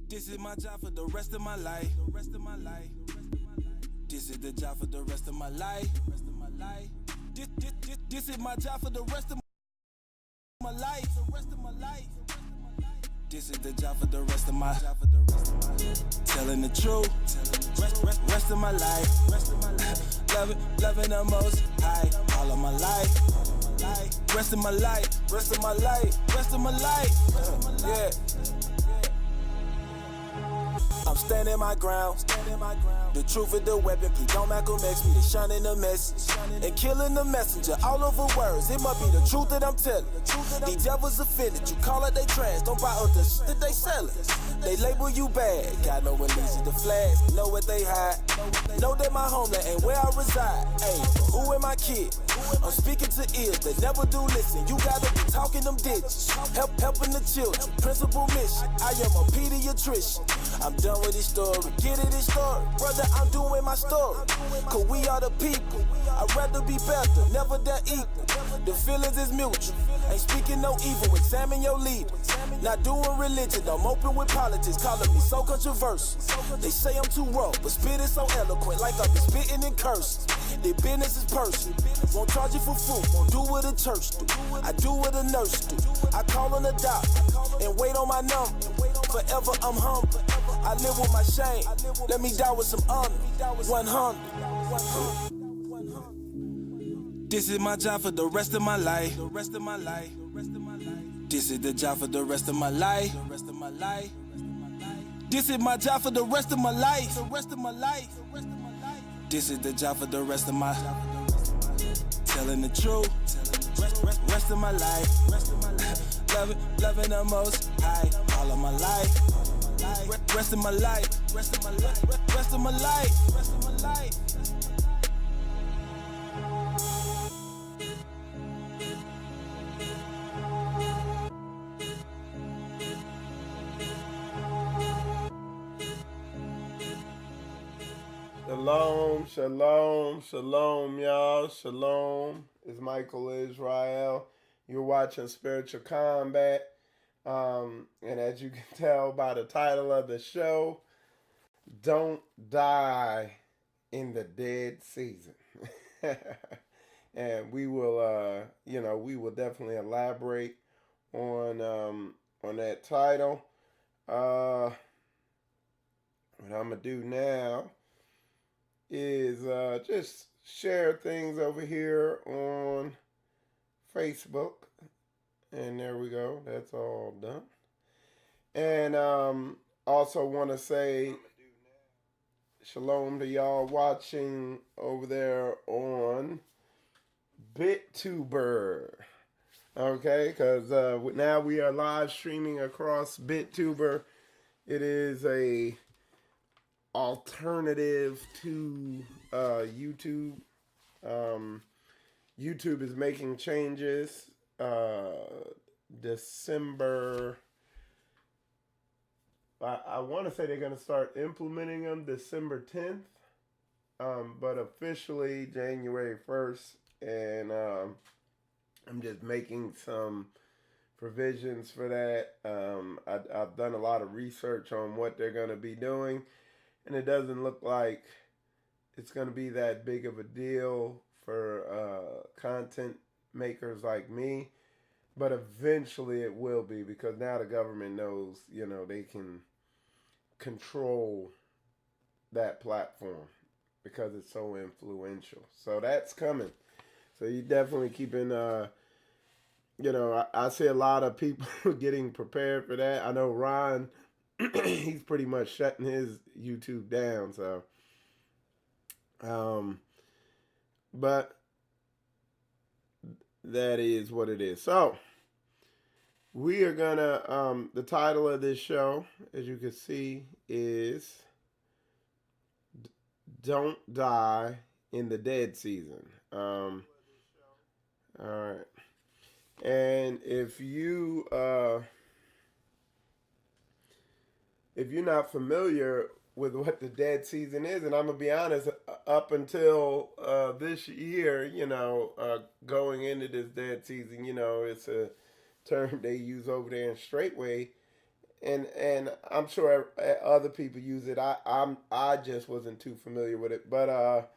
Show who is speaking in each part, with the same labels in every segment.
Speaker 1: This is my job for the rest of my life. This is the job for the rest of my life. This is my job for the rest of my life. This is the job for the rest of my telling the truth. Rest of my life. Loving the most high. All of my life. Rest of my life. Rest of my life. Rest of my life. Yeah. I'm standing my ground. The truth is the weapon. Please don't Malcolm X me. They shunning the message and killing the messenger. All over words. It must be the truth that I'm telling. These devils offended. You call it they trash. Don't buy up the shit that they selling. They label you bad. God know what leads to the flags. Know what they hide. Know that my homeland ain't where I reside. Hey, who am I kid? I'm speaking to ears that never do listen. You gotta be talking them digits. Helping the children. Principal mission. I am a pediatrician. I'm done with this story. Get it, this story. Brother, I'm doing my story. Cause we are the people. I'd rather be better, never that equal. The feelings is mutual. Ain't speaking no evil. Examine your leader. Not doing religion. I'm open with politics. Calling me so controversial. They say I'm too raw, but spit is so eloquent. Like I've been spitting in curses. Their business is personal. Won't charge you for food. Won't do what a church do. I do what a nurse do. I call on a doctor and wait on my number. Forever I'm humble. I live with my shame. Let me die with some honor. 100. This is my job for the rest of my life. This is the job for the rest of my life. This is my job for the rest of my life. This is the job for the rest of my telling the truth. Rest of my life. Loving the most high. All of my life. Rest of my life. Rest of my life. Rest of my life. Rest of my life.
Speaker 2: Shalom, shalom, shalom, y'all. Shalom. It's Michael Israel. You're watching Spiritual Combat. And as you can tell by the title of the show, Don't Die in the Dead Season. And we will, we will definitely elaborate on that title. What I'm going to do now is just share things over here on Facebook. And there we go. That's all done. And also want to say shalom to y'all watching over there on BitTuber. Okay, because now we are live streaming across BitTuber. It is a alternative to YouTube. YouTube is making changes. December, I want to say they're going to start implementing them December 10th, but officially January 1st, and I'm just making some provisions for that. I've done a lot of research on what they're going to be doing, and it doesn't look like it's going to be that big of a deal for content makers like me, but eventually it will be, because now the government knows, they can control that platform because it's so influential. So that's coming. So you definitely keeping, I see a lot of people getting prepared for that. I know Ron, he's pretty much shutting his YouTube down. So, but that is what it is. So we are gonna the title of this show, as you can see, is Don't Die in the Dead Season. All right. And if you're not familiar with what the dead season is, and I'm gonna be honest, up until this year, going into this dead season, it's term they use over there in Straightway, and I'm sure other people use it. I just wasn't too familiar with it, but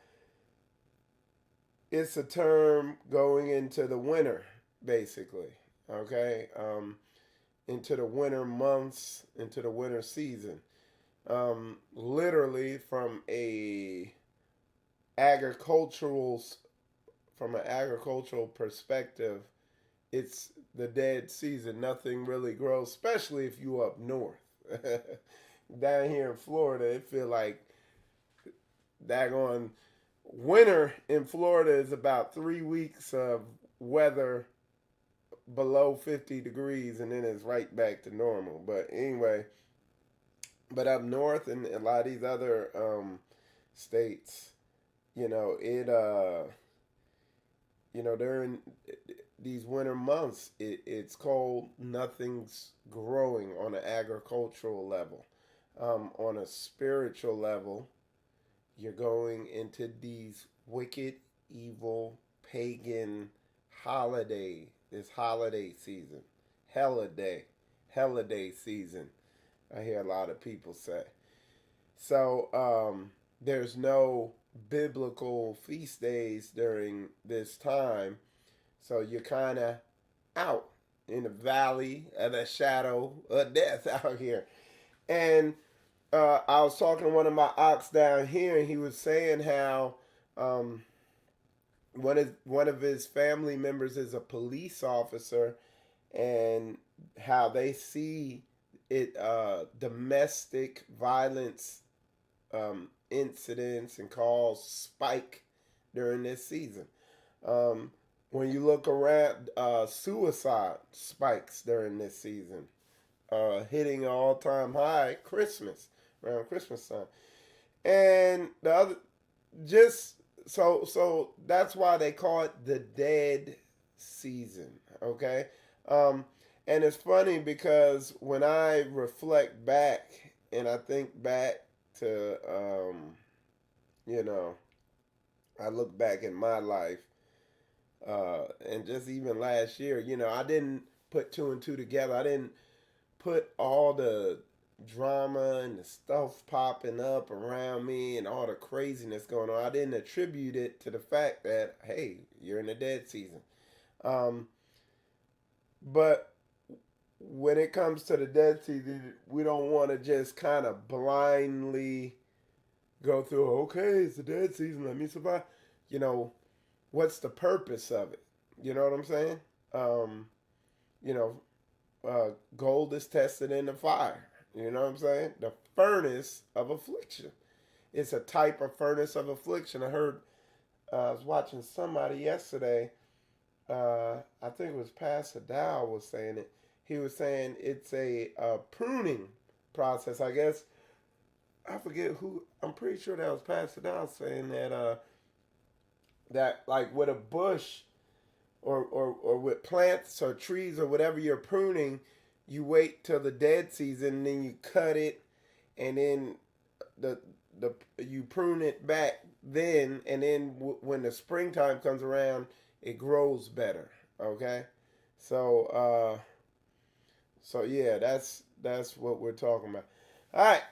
Speaker 2: it's a term going into the winter, basically. Okay, into the winter months, into the winter season. Literally agricultural from an agricultural perspective, it's the dead season. Nothing really grows, especially if you up north. Down here in Florida, it feel like daggone winter in Florida is about 3 weeks of weather below 50 degrees, and then it's right back to normal. But anyway, but up north and a lot of these other states, during these winter months, it's cold. Nothing's growing on an agricultural level. On a spiritual level, you're going into these wicked, evil, pagan this holiday season, holiday season. I hear a lot of people say. So there's no biblical feast days during this time. So you're kind of out in the valley of the shadow of death out here. And I was talking to one of my ox down here, and he was saying how one of his family members is a police officer, and how they see it domestic violence incidents and calls spike during this season. When you look around, suicide spikes during this season, hitting an all-time high around Christmas time. And the other, just so that's why they call it the dead season. Okay. And it's funny because when I reflect back and I think back to, I look back in my life, and just even last year, I didn't put two and two together. I didn't put all the drama and the stuff popping up around me and all the craziness going on. I didn't attribute it to the fact that, hey, you're in the dead season. But when it comes to the dead season, we don't want to just kind of blindly go through, okay, it's the dead season, let me survive. What's the purpose of it? You know what I'm saying? Gold is tested in the fire. You know what I'm saying? The furnace of affliction. It's a type of furnace of affliction. I was watching somebody yesterday. I think it was Pastor Dow was saying it. He was saying it's a pruning process. I guess, I forget who, I'm pretty sure that was Pastor Dow saying that like with a bush or with plants or trees or whatever you're pruning, you wait till the dead season and then you cut it, and then you prune it back then, and then when the springtime comes around, it grows better. Okay, so yeah, that's what we're talking about. All right,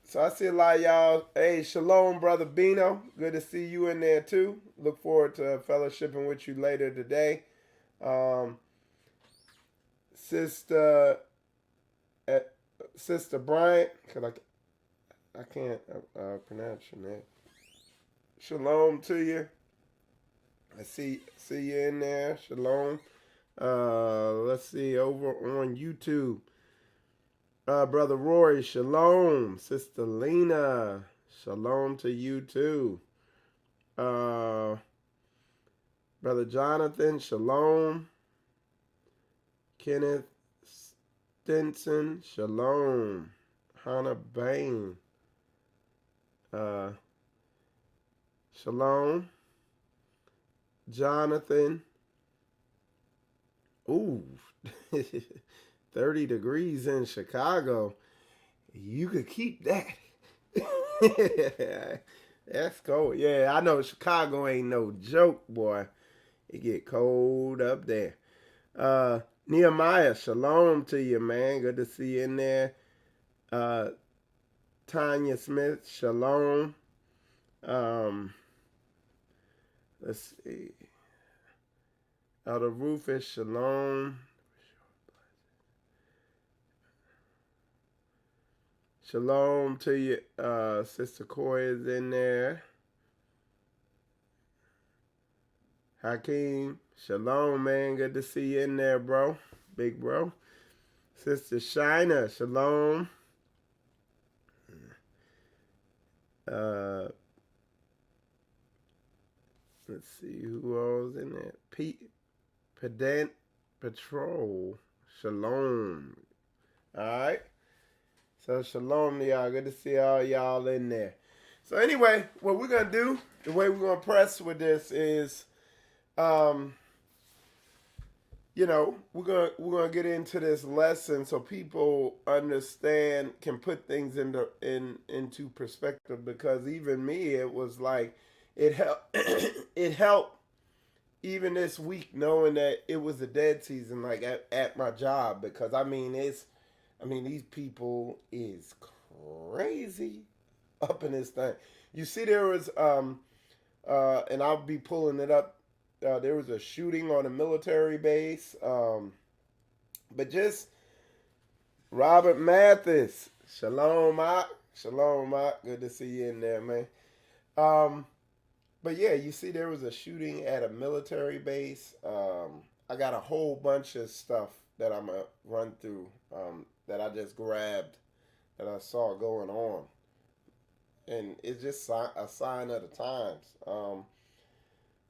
Speaker 2: so I see a lot of y'all. Hey, shalom, brother Bino. Good to see you in there too. Look forward to fellowshipping with you later today. Sister Bryant, because I can't pronounce your name. Shalom to you. I see you in there. Shalom. Let's see, over on YouTube. Brother Rory, shalom. Sister Lena, shalom to you too. Brother Jonathan, shalom. Kenneth Stinson, shalom. Hannah Bain, shalom. Jonathan, ooh, 30 degrees in Chicago. You could keep that. That's cold. Yeah, I know Chicago ain't no joke, boy. It get cold up there. Nehemiah, shalom to you, man. Good to see you in there. Tanya Smith, shalom. Um, let's see. Elder Rufus, shalom. Shalom to you. Sister Corey is in there. Hakeem, shalom, man. Good to see you in there, bro. Big bro. Sister Shina, shalom. Let's see who else in there. Pedant Patrol, shalom. All right. So shalom to y'all. Good to see all y'all in there. So anyway, what we're gonna do, the way we're gonna press with this is, we're gonna get into this lesson so people understand, can put things into perspective. Because even me, it was like it helped. It helped even this week knowing that it was a dead season, like at my job. Because these people is crazy up in this thing. You see, there was and I'll be pulling it up. There was a shooting on a military base. But just Robert Mathis, shalom, Mark. Shalom, Mark. Good to see you in there, man. But yeah, you see, there was a shooting at a military base. I got a whole bunch of stuff that I'm gonna run through that I just grabbed that I saw going on, and it's just a sign of the times.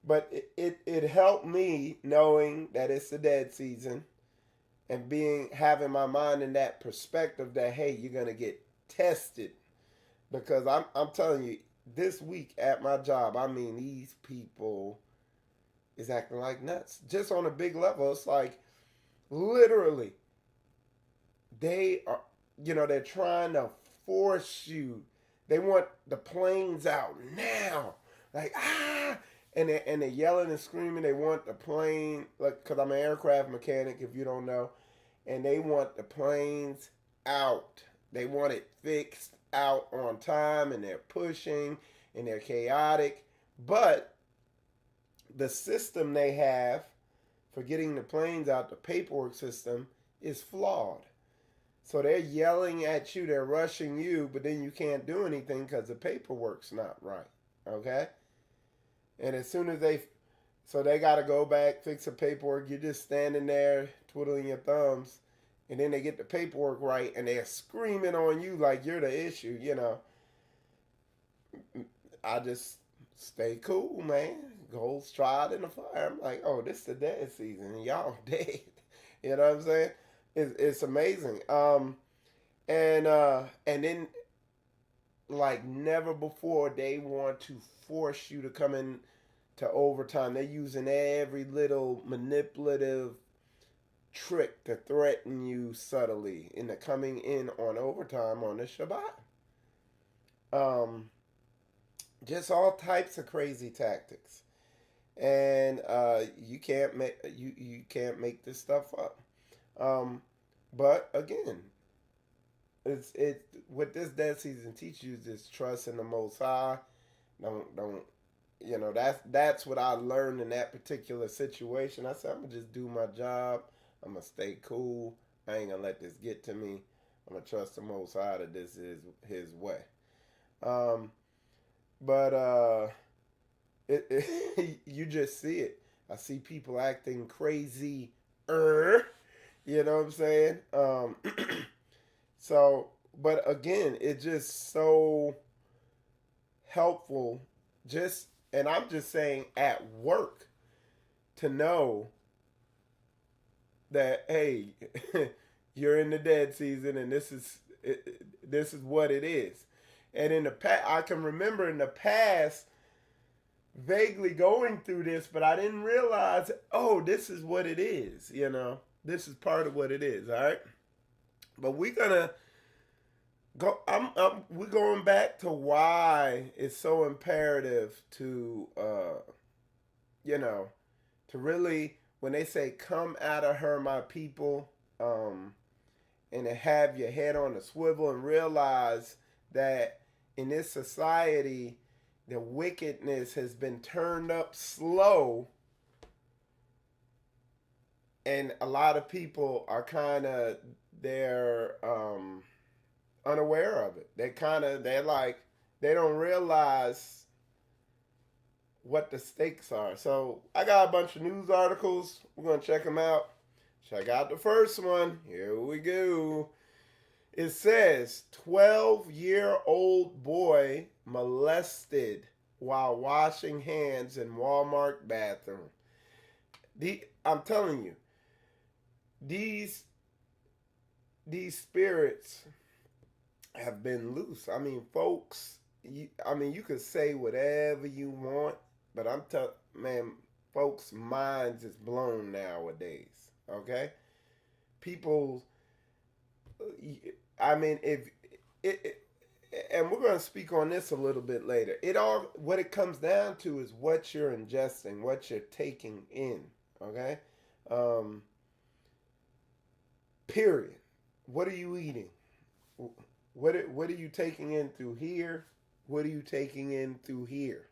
Speaker 2: But it helped me knowing that it's the dead season and having my mind in that perspective that, hey, you're gonna get tested. Because I'm telling you, this week at my job, these people is acting like nuts. Just on a big level, it's like literally they are, they're trying to force you. They want the planes out now, like and they're yelling and screaming. They want the plane, like, because I'm an aircraft mechanic, if you don't know, and they want the planes out. They want it fixed out on time, and they're pushing and they're chaotic. But the system they have for getting the planes out, the paperwork system, is flawed. So they're yelling at you, they're rushing you, but then you can't do anything because the paperwork's not right. Okay? And as soon as they got to go back, fix the paperwork, you're just standing there twiddling your thumbs. And then they get the paperwork right, and they're screaming on you like you're the issue, I just stay cool, man. Gold stride in the fire. I'm like, oh, this is the dead season, and y'all dead. You know what I'm saying? It's amazing. And then, like never before, they want to force you to come in to overtime. They're using every little manipulative trick to threaten you subtly into coming in on overtime on the Shabbat. Just all types of crazy tactics, and you can't make this stuff up. But again, it's what this dead season teaches you is trust in the Most High. Don't that's what I learned in that particular situation. I said, I'm gonna just do my job. I'm gonna stay cool. I ain't gonna let this get to me. I'm gonna trust the Most High that this is His way. But you just see it. I see people acting crazy. You know what I'm saying? So, but again, it's just so helpful. And I'm just saying, at work, to know that, hey, you're in the dead season, and this is what it is. And in the past, I can remember in the past vaguely going through this, but I didn't realize, oh, this is what it is. This is part of what it is. All right, but we're gonna go. We're going back to why it's so imperative to, to really when they say come out of her, my people, and to have your head on a swivel and realize that in this society, the wickedness has been turned up slow, and a lot of people are kind of they're unaware of it. They're like they don't realize what the stakes are. So I got a bunch of news articles. We're gonna check them out. Check out the first one. Here we go. It says 12-year-old boy molested while washing hands in Walmart bathroom. I'm telling you, these spirits have been loose. I mean, folks, you could say whatever you want, but man, folks' minds is blown nowadays. Okay, people. I mean, if it, and we're going to speak on this a little bit later. What it comes down to is what you're ingesting, what you're taking in. Okay, period. What are you eating? What are you taking in through here? What are you taking in through here?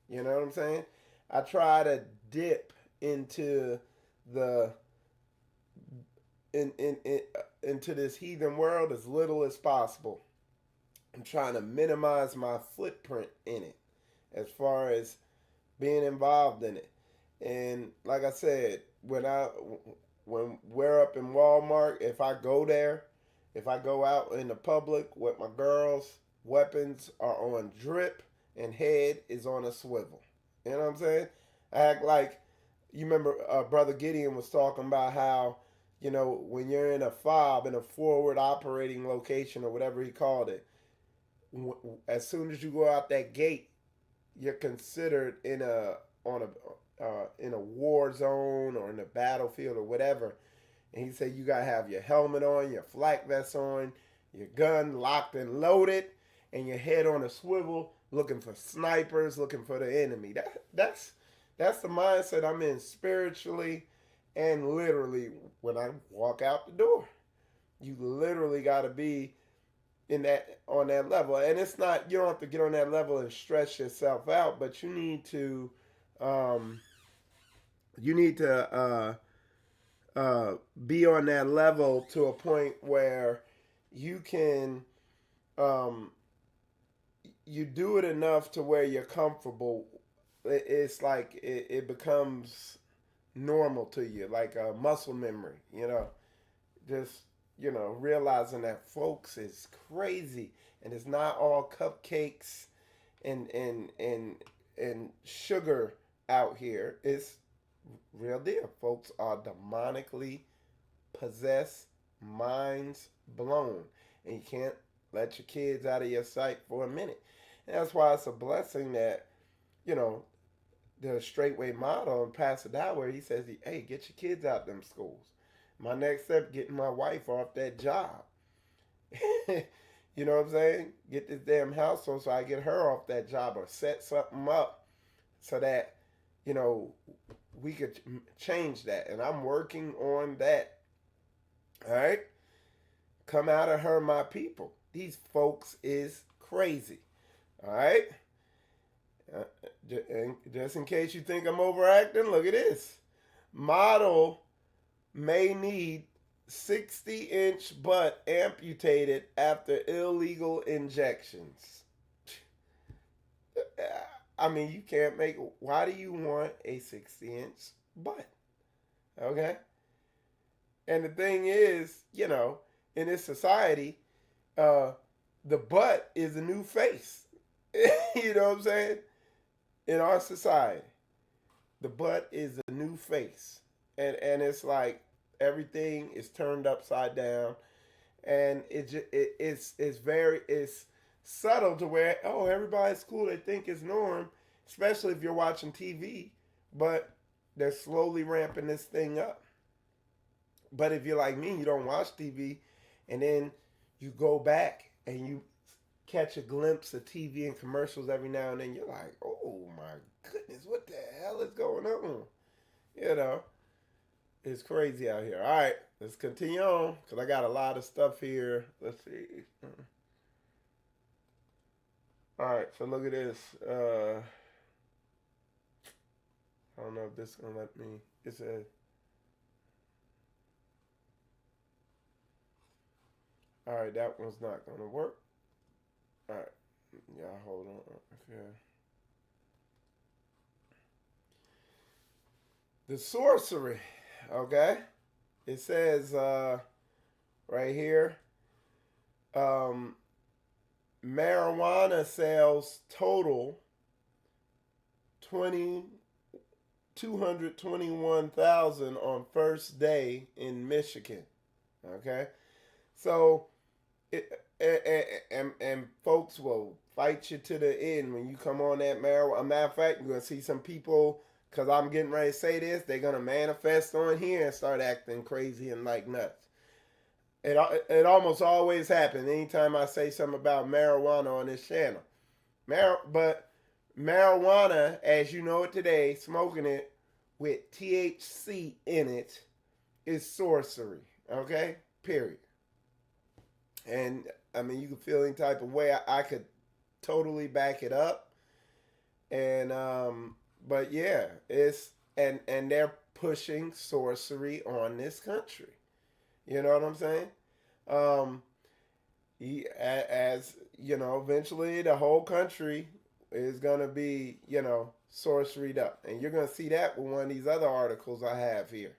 Speaker 2: You know what I'm saying? I try to dip into the into this heathen world as little as possible. I'm trying to minimize my footprint in it as far as being involved in it. And like I said, when we're up in Walmart, if I go there, if I go out in the public with my girls, weapons are on drip and head is on a swivel. You know what I'm saying? I act like, you remember Brother Gideon was talking about how, when you're in a FOB, in a forward operating location or whatever he called it, as soon as you go out that gate, you're considered in a war zone or in a battlefield or whatever. And he said you gotta have your helmet on, your flak vest on, your gun locked and loaded, and your head on a swivel, looking for snipers, looking for the enemy. That's the mindset I'm in spiritually and literally when I walk out the door. You literally gotta be on that level. And it's not, you don't have to get on that level and stress yourself out, but you need to be on that level to a point where you can you do it enough to where you're comfortable. It's like it becomes normal to you, like a muscle memory, just realizing that folks is crazy and it's not all cupcakes and sugar out here. It's real deal. Folks are demonically possessed, minds blown, and you can't let your kids out of your sight for a minute. And that's why it's a blessing that, the straightway model and Pastor Dowell, he says, hey, get your kids out them schools. My next step, getting my wife off that job. You know what I'm saying? Get this damn household so I get her off that job or set something up so that, we could change that. And I'm working on that. All right? Come out of her, my people. These folks is crazy. All right? Just in case you think I'm overacting, look at this. Model may need 60-inch butt amputated after illegal injections. I mean, you can't make... Why do you want a 60-inch butt? Okay? And the thing is, in this society, the butt is a new face. You know what I'm saying? In our society, the butt is a new face. And it's like everything is turned upside down. And it's subtle to where, everybody's cool. They think it's norm, especially if you're watching TV. But they're slowly ramping this thing up. But if you're like me, you don't watch TV, and then you go back and you catch a glimpse of TV and commercials every now and then, you're like, oh my goodness, what the hell is going on? It's crazy out here. All right, let's continue on because I got a lot of stuff here. Let's see. All right, so look at this. I don't know if this is gonna let me. It says, all right, that one's not gonna work. All right, yeah, hold on. Yeah. The sorcery, okay? It says right here, um, marijuana sales total 221,000 on first day in Michigan. Okay, so and folks will fight you to the end when you come on that marijuana. A matter of fact, you're gonna see some people, because I'm getting ready to say this, they're gonna manifest on here and start acting crazy and like nuts. It almost always happens anytime I say something about marijuana on this channel. But marijuana, as you know it today, smoking it with THC in it is sorcery. Okay? Period. And I mean, you can feel any type of way. I could totally back it up. And but yeah, and they're pushing sorcery on this country. You know what I'm saying? Um, as you know, eventually the whole country is gonna be, sorceried up, and you're gonna see that with one of these other articles I have here.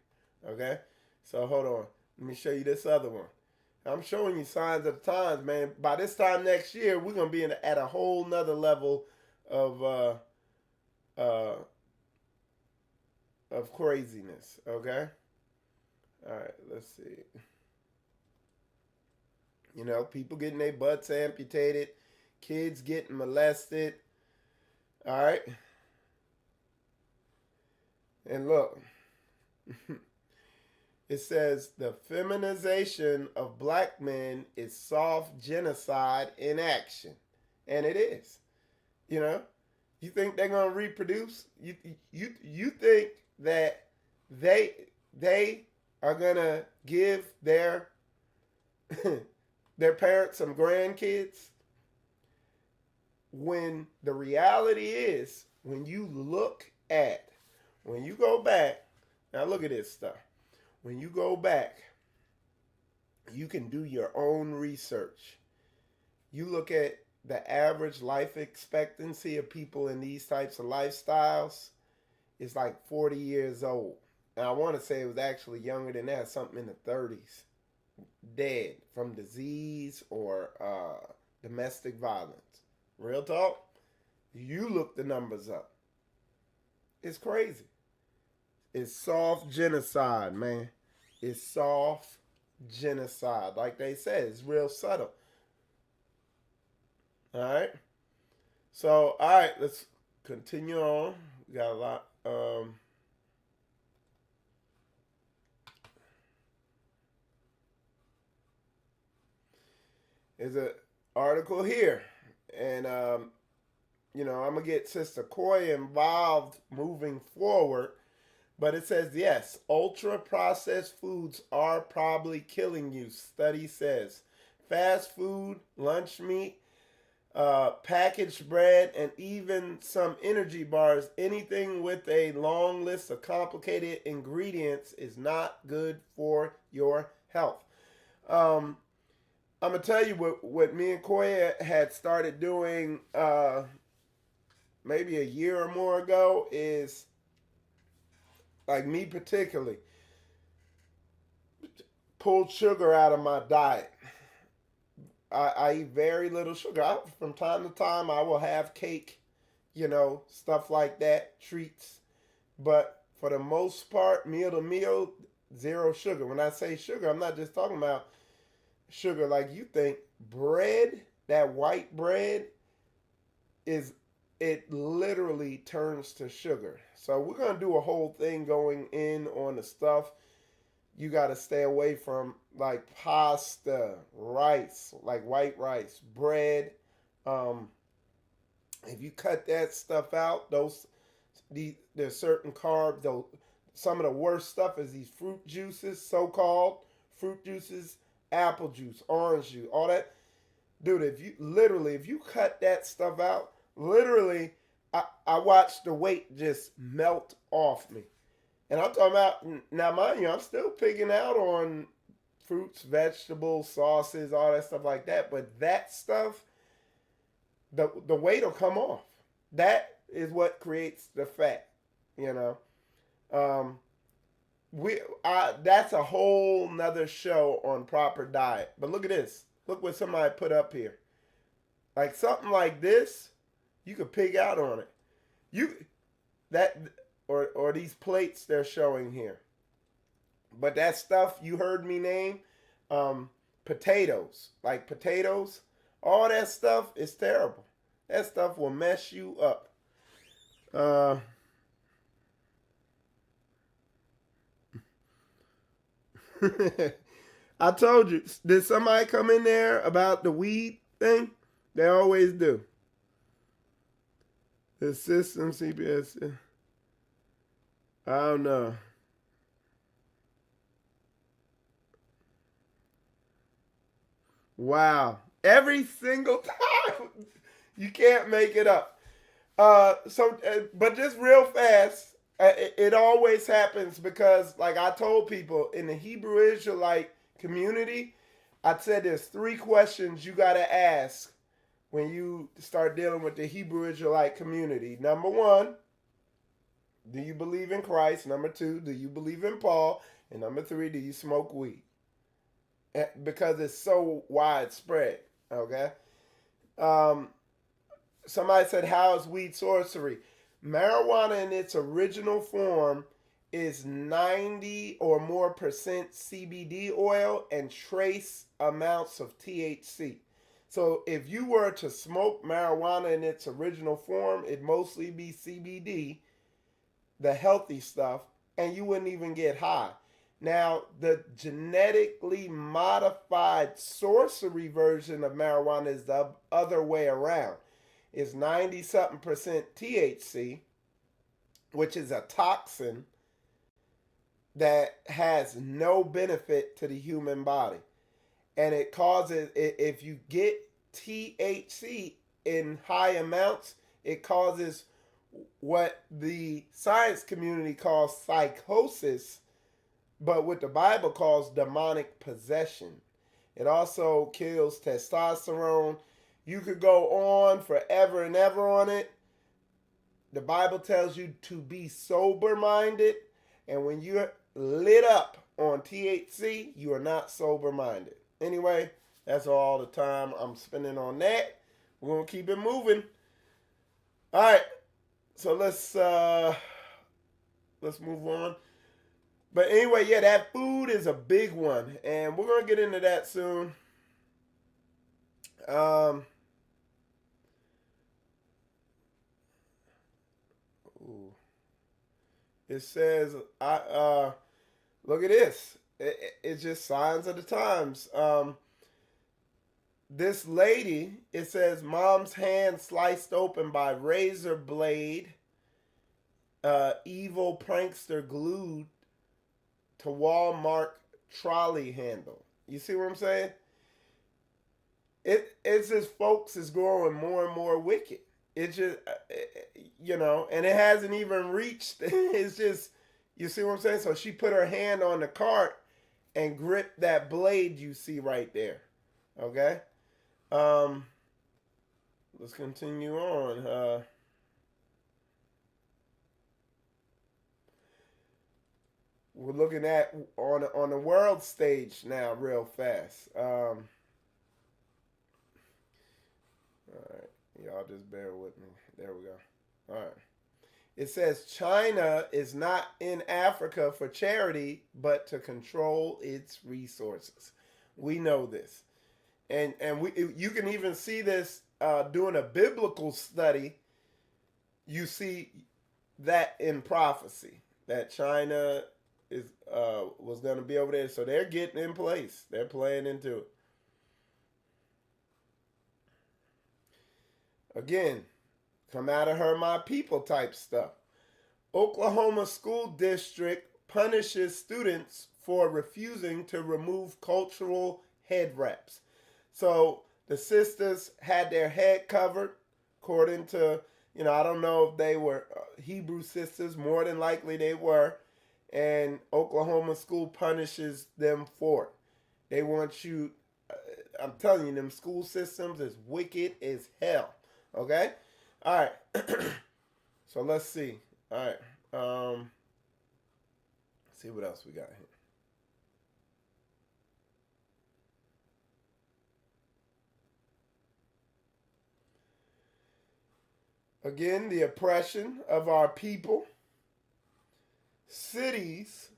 Speaker 2: Okay, so hold on, let me show you this other one. I'm showing you signs of the times, man. By this time next year, we're gonna be at a whole nother level of uh, of craziness. Okay, all right, let's see. People getting their butts amputated, kids getting molested. All right. And look, it says the feminization of black men is soft genocide in action. And it is. You think they're going to reproduce? You think that they are going to give their their parents some grandkids, when the reality is, when you go back, now look at this stuff. When you go back, you can do your own research. You look at the average life expectancy of people in these types of lifestyles, it's like 40 years old. And I want to say it was actually younger than that, something in the 30s. Dead from disease or domestic violence. Real talk? You look the numbers up. It's crazy. It's soft genocide, man. It's soft genocide. Like they said, it's real subtle. All right? So, all right, let's continue on. We got a lot. There's an article here. And, I'm going to get Sister Koya involved moving forward. But it says, yes, ultra-processed foods are probably killing you, study says. Fast food, lunch meat, packaged bread, and even some energy bars, anything with a long list of complicated ingredients is not good for your health. I'm going to tell you what me and Koya had started doing maybe a year or more ago is, like me particularly, pulled sugar out of my diet. I eat very little sugar. From time to time, I will have cake, stuff like that, treats. But for the most part, meal to meal, zero sugar. When I say sugar, I'm not just talking about sugar like you think. Bread, that white bread, it literally turns to sugar. So we're going to do a whole thing going in on the stuff you got to stay away from, like pasta, rice, like white rice, bread. If you cut that stuff out, there's certain carbs, some of the worst stuff is these fruit juices, so-called fruit juices, apple juice, orange juice, all that. Dude, if you cut that stuff out, literally, I watched the weight just melt off me. And I'm talking about, now mind you, I'm still picking out on fruits, vegetables, sauces, all that stuff like that. But that stuff, the weight will come off. That is what creates the fat, you know. Um, that's a whole nother show on proper diet. But look at this. Look what somebody put up here. Like something like this, you could pig out on it. You that or these plates they're showing here. But that stuff you heard me name, potatoes, like potatoes, all that stuff is terrible. That stuff will mess you up. I told you. Did somebody come in there about the weed thing? They always do. The system, CPS. I don't know. Wow. Every single time. You can't make it up. But just real fast, it always happens because, like I told people, in the Hebrew Israelite community, I said there's 3 questions you got to ask when you start dealing with the Hebrew Israelite community. Number 1, do you believe in Christ? Number 2, do you believe in Paul? And number 3, do you smoke weed? Because it's so widespread, okay? Somebody said, how is weed sorcery? Marijuana in its original form is 90 or more percent CBD oil and trace amounts of THC. So if you were to smoke marijuana in its original form, it'd mostly be CBD, the healthy stuff, and you wouldn't even get high. Now, the genetically modified sorcery version of marijuana is the other way around. It's 90-something% THC, which is a toxin that has no benefit to the human body. And it causes, if you get THC in high amounts, it causes what the science community calls psychosis, but what the Bible calls demonic possession. It also kills testosterone. You could go on forever and ever on it. The Bible tells you to be sober-minded, and when you're lit up on THC, you are not sober-minded. Anyway, that's all the time I'm spending on that. We're going to keep it moving. All right, so let's move on. But anyway, yeah, that food is a big one, and we're going to get into that soon. It says, look at this. It's just signs of the times. This lady, it says, mom's hand sliced open by razor blade, evil prankster glued to Walmart trolley handle. You see what I'm saying? It's just folks is growing more and more wicked. It just, and it hasn't even reached. It's just, you see what I'm saying? So she put her hand on the cart and gripped that blade you see right there. Okay? Let's continue on. We're looking at on the world stage now real fast. All right. Y'all just bear with me. There we go. All right. It says China is not in Africa for charity, but to control its resources. We know this. And you can even see this doing a biblical study. You see that in prophecy, that China was going to be over there. So they're getting in place. They're playing into it. Again, come out of her, my people type stuff. Oklahoma school district punishes students for refusing to remove cultural head wraps. So the sisters had their head covered, according to, I don't know if they were Hebrew sisters, more than likely they were, and Oklahoma school punishes them for it. They want you, I'm telling you, them school systems is wicked as hell. Okay? All right. So let's see. All right. See what else we got here. Again, the oppression of our people. Cities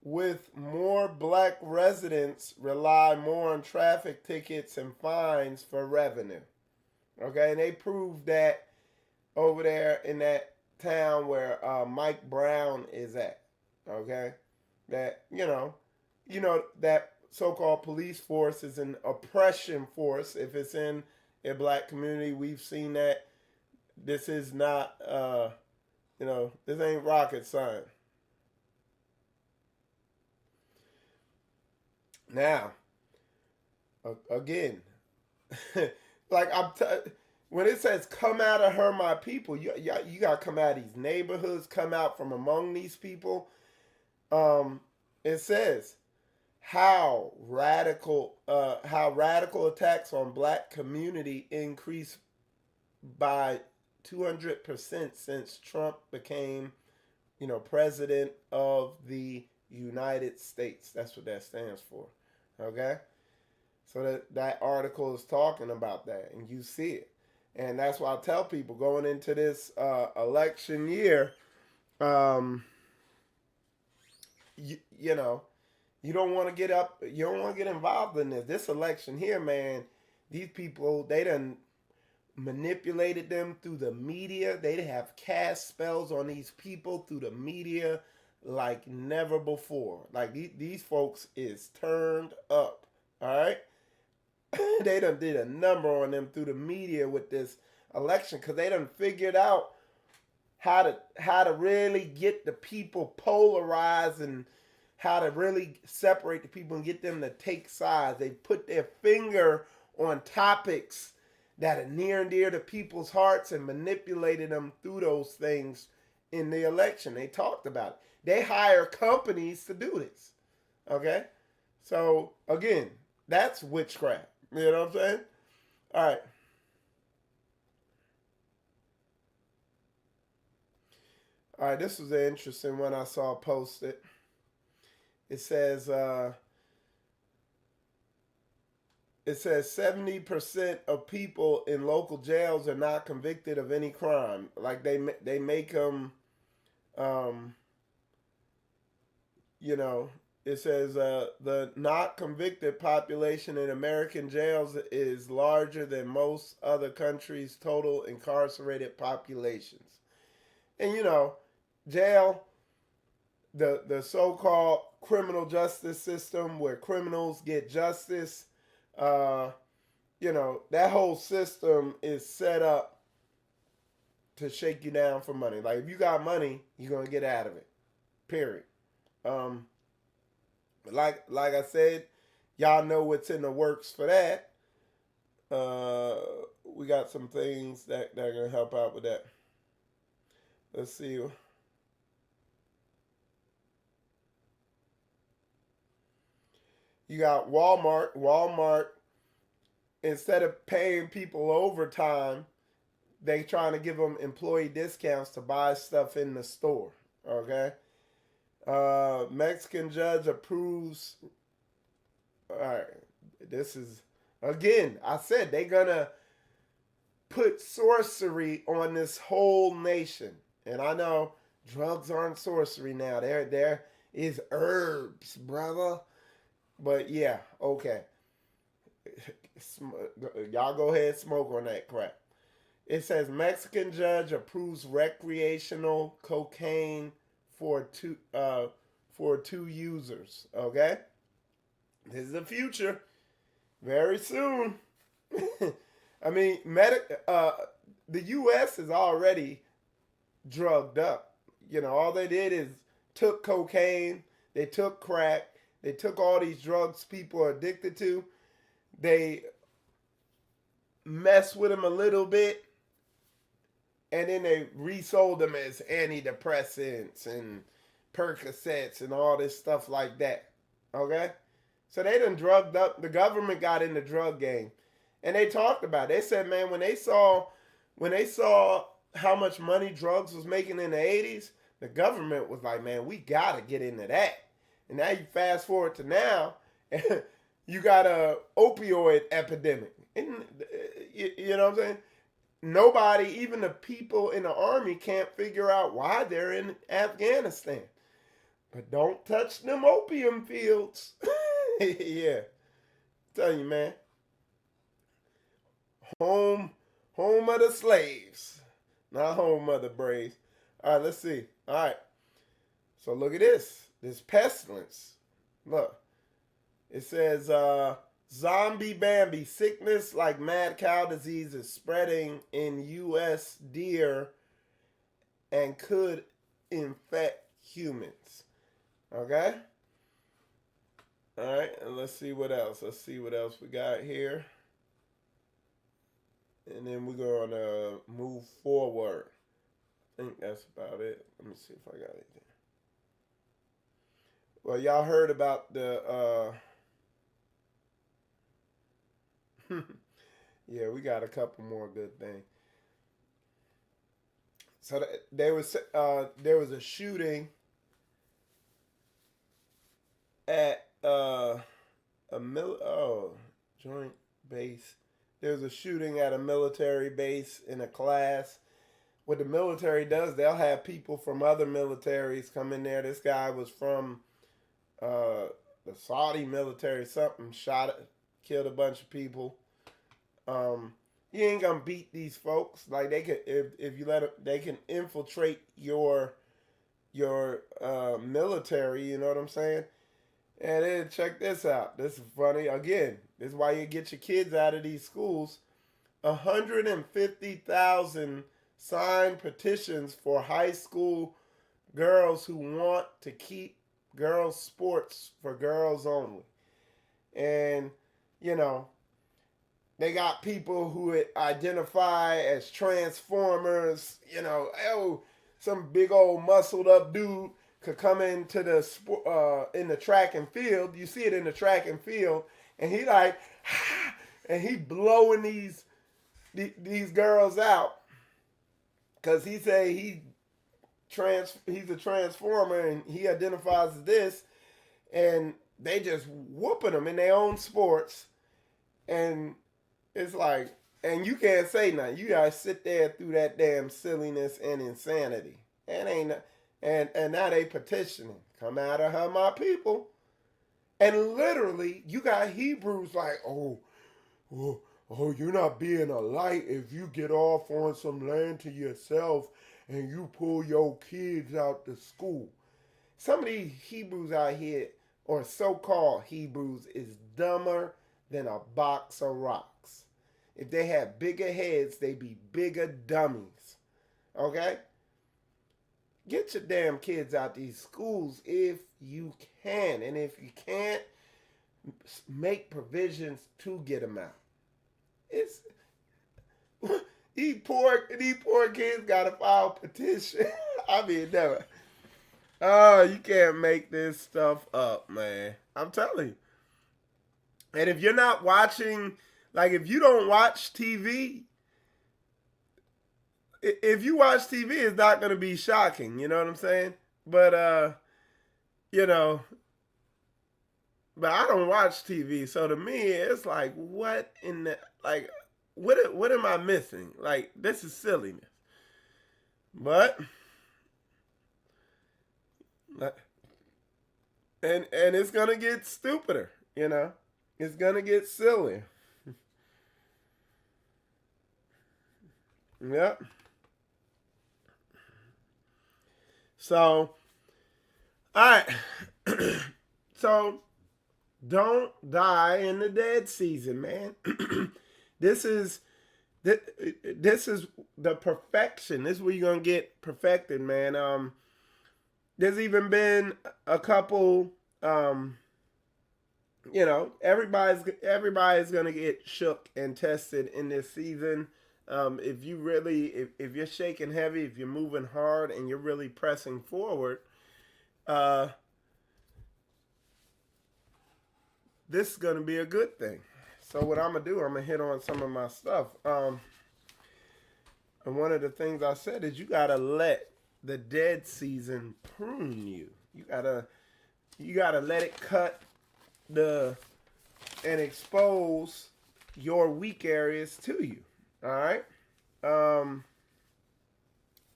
Speaker 2: with more black residents rely more on traffic tickets and fines for revenue. Okay, and they proved that over there in that town where Mike Brown is at. Okay, that that so-called police force is an oppression force. If it's in a black community, we've seen that. This is not, this ain't rocket science. Now, again, like when it says "come out of her, my people," you got to come out of these neighborhoods, come out from among these people. It says how radical attacks on black community increased by 200% since Trump became, president of the United States. That's what that stands for. Okay? So that article is talking about that, and you see it. And that's why I tell people going into this election year, you don't want to get up, you don't want to get involved in this. This election here, man, these people, they done manipulated them through the media. They have cast spells on these people through the media like never before. Like these folks is turned up. All right. They done did a number on them through the media with this election because they done figured out how to really get the people polarized and how to really separate the people and get them to take sides. They put their finger on topics that are near and dear to people's hearts and manipulated them through those things in the election. They talked about it. They hire companies to do this. Okay? So, again, that's witchcraft. You know what I'm saying? All right. All right, this was an interesting one I saw posted. It says 70% of people in local jails are not convicted of any crime. Like they make them, it says the not convicted population in American jails is larger than most other countries' total incarcerated populations. And jail, the so-called criminal justice system where criminals get justice, that whole system is set up to shake you down for money. Like if you got money, you're gonna get out of it. Period. Like I said, y'all know what's in the works for that. We got some things that are gonna help out with that. Let's see. You got Walmart. Walmart, instead of paying people overtime, they trying to give them employee discounts to buy stuff in the store. Okay. Mexican judge approves. All right. This is, again, I said they gonna put sorcery on this whole nation. And I know drugs aren't sorcery now. There is herbs, brother. But yeah, okay. Y'all go ahead and smoke on that crap. It says Mexican judge approves recreational cocaine for two users. Okay, this is the future. Very soon. I mean, the U.S. is already drugged up. all they did is took cocaine, they took crack, they took all these drugs people are addicted to. They mess with them a little bit, and then they resold them as antidepressants and Percocets and all this stuff like that. Okay? So they done drugged up. The government got in the drug game. And they talked about it. They said, man, when they saw how much money drugs was making in the 80s, the government was like, man, we got to get into that. And now you fast forward to now, and you got a opioid epidemic. And, you know what I'm saying? Nobody, even the people in the army, can't figure out why they're in Afghanistan. But don't touch them opium fields. Yeah. Tell you, man. Home of the slaves. Not home of the braves. All right, let's see. All right. So look at this. This pestilence. Look. It says, zombie Bambi, sickness like mad cow disease is spreading in U.S. deer and could infect humans. Okay? All right, and let's see what else. Let's see what else we got here. And then we're going to move forward. I think that's about it. Let me see if I got anything. Well, y'all heard about the... yeah, we got a couple more good things. So there was a shooting at joint base. There was a shooting at a military base in a class. What the military does, they'll have people from other militaries come in there. This guy was from the Saudi military, something, killed a bunch of people. You ain't gonna beat these folks. Like they could, if you let them, they can infiltrate your military. You know what I'm saying? And then check this out. This is funny. Again, this is why you get your kids out of these schools. 150,000 signed petitions for high school girls who want to keep girls' sports for girls only. And, they got people who identify as transformers. Some big old muscled up dude could come into in the track and field. You see it in the track and field, and he and he blowing these girls out because he say he's a transformer and he identifies as this, and they just whooping them in their own sports, and it's like, and you can't say nothing. You gotta sit there through that damn silliness and insanity. And now they petitioning, come out of her, my people. And literally, you got Hebrews like, oh, you're not being a light if you get off on some land to yourself and you pull your kids out to school. Some of these Hebrews out here, or so-called Hebrews, is dumber than a box of rocks. If they had bigger heads, they'd be bigger dummies. Okay? Get your damn kids out these schools if you can. And if you can't, make provisions to get them out. These poor kids gotta file a petition. I mean, never. Oh, you can't make this stuff up, man. I'm telling you. And if you're not watching, like if you don't watch TV, if you watch TV, it's not going to be shocking. You know what I'm saying? But, but I don't watch TV. So to me, it's like, what am I missing? Like, this is silliness. But, and it's going to get stupider, It's going to get silly. Yep. So, all right. So, don't die in the dead season, man. This is the perfection. This is where you're going to get perfected, man. there's even been a couple, everybody's gonna get shook and tested in this season. If you really, if you're shaking heavy, if you're moving hard and you're really pressing forward, this is gonna be a good thing. So what I'm gonna do, I'm gonna hit on some of my stuff. And one of the things I said is you gotta let the dead season prune you. You gotta let it cut and expose your weak areas to you. All right?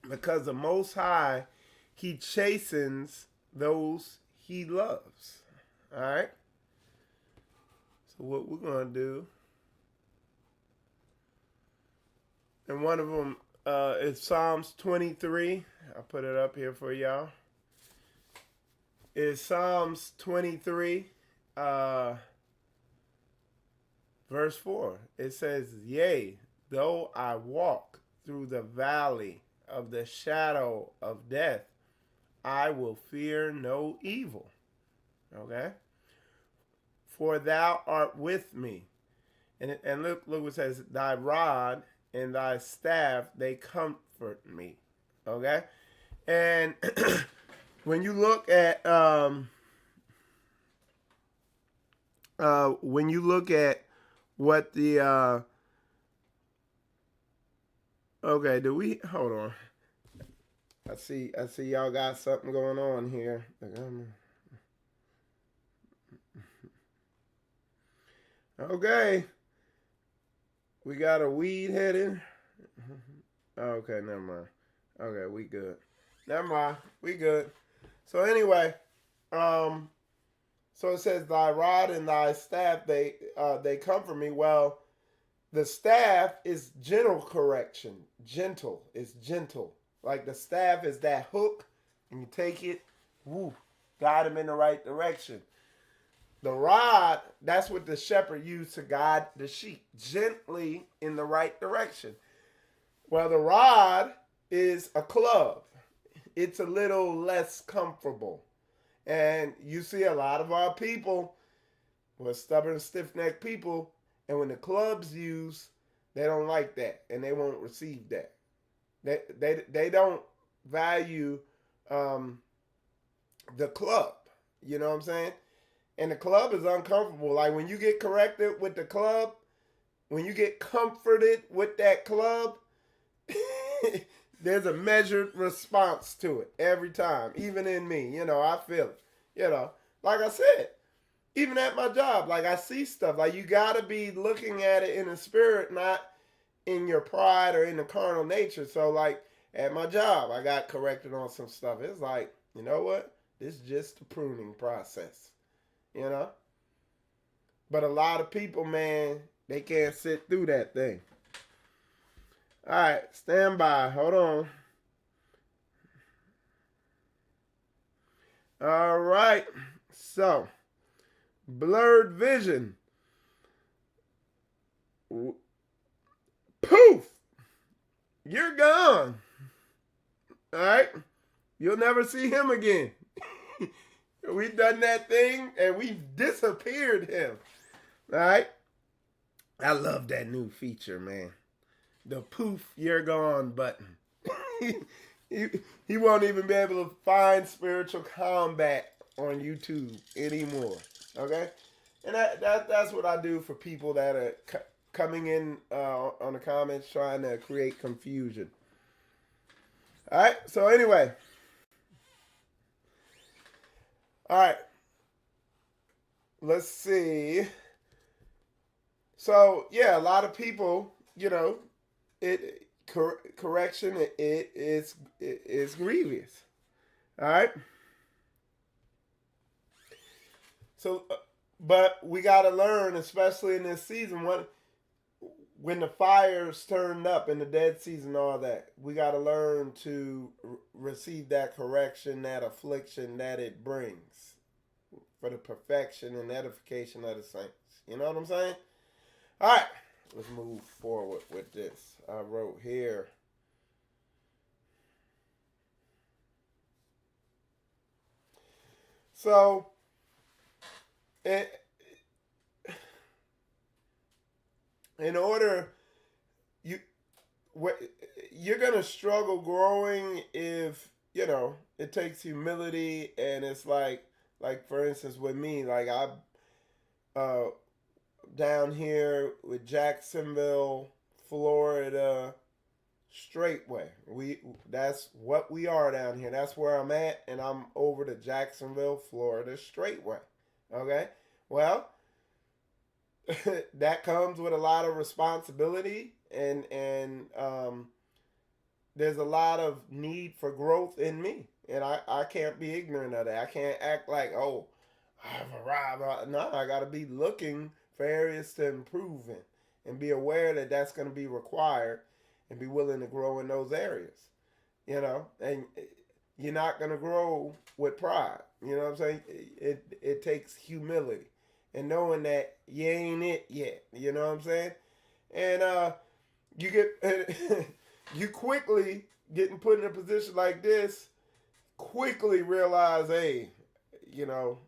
Speaker 2: Because the Most High, He chastens those He loves. All right? So what we're going to do, and one of them is Psalms 23. I'll put it up here for y'all. It's Psalms 23, verse 4. It says, "Yea, though I walk through the valley of the shadow of death, I will fear no evil." Okay? "For thou art with me." And look what it says, "Thy rod and thy staff, they comfort me." Okay? And when you look at what the okay, do we hold on? I see y'all got something going on here. Okay. We got a weed heading. Okay, never mind. Okay, we good. Never mind. We good. So anyway, so it says, "Thy rod and thy staff, they comfort me." Well, the staff is gentle correction. Gentle. It's gentle. Like the staff is that hook, and you take it, woo, guide them in the right direction. The rod, that's what the shepherd used to guide the sheep gently in the right direction. Well, the rod is a club. It's a little less comfortable. And you see a lot of our people, well, stubborn, stiff-necked people, and when the club's used, they don't like that, and they won't receive that. They don't value the club. You know what I'm saying? And the club is uncomfortable. Like when you get corrected with the club, when you get comforted with that club, there's a measured response to it every time. Even in me, I feel it. Like I said, even at my job, like I see stuff. Like you got to be looking at it in the spirit, not in your pride or in the carnal nature. So like at my job, I got corrected on some stuff. It's like, you know what? This is just a pruning process. But a lot of people, man, they can't sit through that thing. All right, stand by. Hold on. All right. So, blurred vision. Poof! You're gone. All right? You'll never see him again. We've done that thing and we've disappeared him. All right? I love that new feature, man. The poof, you're gone button. He won't even be able to find Spiritual Combat on YouTube anymore. Okay? And that's what I do for people that are coming in on the comments trying to create confusion. All right? So anyway. All right. Let's see. So, yeah, a lot of people, correction it is grievous. All right? So, but we got to learn, especially in this season, when the fires turned up in the dead season, all that, we got to learn to receive that correction, that affliction that it brings for the perfection and edification of the saints. You know what I'm saying? All right, let's move forward with this. I wrote here. So, in order, you you're gonna struggle growing if it takes humility, and it's like for instance with me, like I uh down here with Jacksonville, Florida, Straightway. That's what we are down here. That's where I'm at, and I'm over to Jacksonville, Florida, Straightway. Okay, well, that comes with a lot of responsibility, and there's a lot of need for growth in me, and I can't be ignorant of that. I can't act like, oh, I've arrived. No, I got to be looking for areas to improve in, and be aware that that's going to be required, and be willing to grow in those areas. And you're not going to grow with pride. You know what I'm saying? It takes humility and knowing that you ain't it yet. You know what I'm saying? And you get you quickly getting put in a position like this, quickly realize, hey, you know,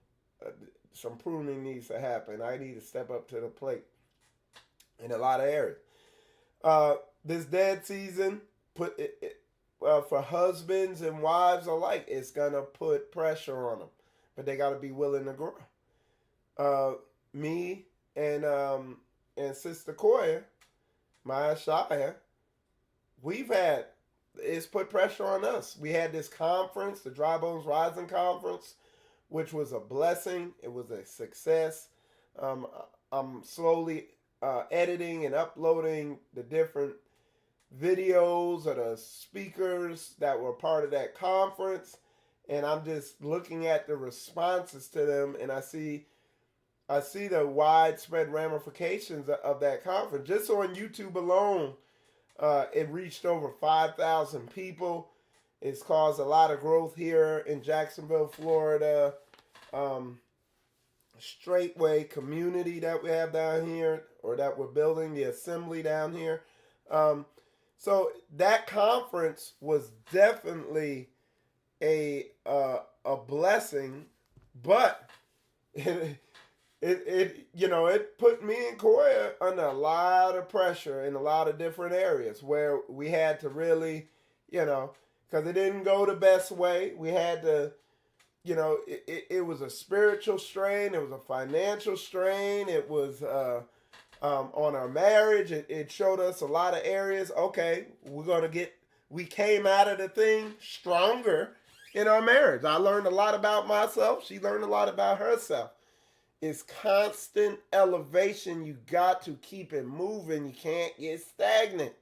Speaker 2: some pruning needs to happen. I need to step up to the plate in a lot of areas. This dead season for husbands and wives alike, it's gonna put pressure on them, but they got to be willing to grow. Me and Sister Koya, Maya Shia, it's put pressure on us. We had this conference, the Dry Bones Rising Conference, which was a blessing. It was a success. I'm slowly editing and uploading the different videos of the speakers that were part of that conference, and I'm just looking at the responses to them, and I see the widespread ramifications of that conference. Just on YouTube alone, it reached over 5,000 people. It's caused a lot of growth here in Jacksonville, Florida. Straightway community that we have down here, or that we're building, the assembly down here. So that conference was definitely a blessing, but it put me and Koya under a lot of pressure in a lot of different areas where we had to really, because it didn't go the best way. We had to, it was a spiritual strain. It was a financial strain. It was on our marriage. It showed us a lot of areas. Okay, we came out of the thing stronger in our marriage. I learned a lot about myself. She learned a lot about herself. It's constant elevation. You got to keep it moving. You can't get stagnant.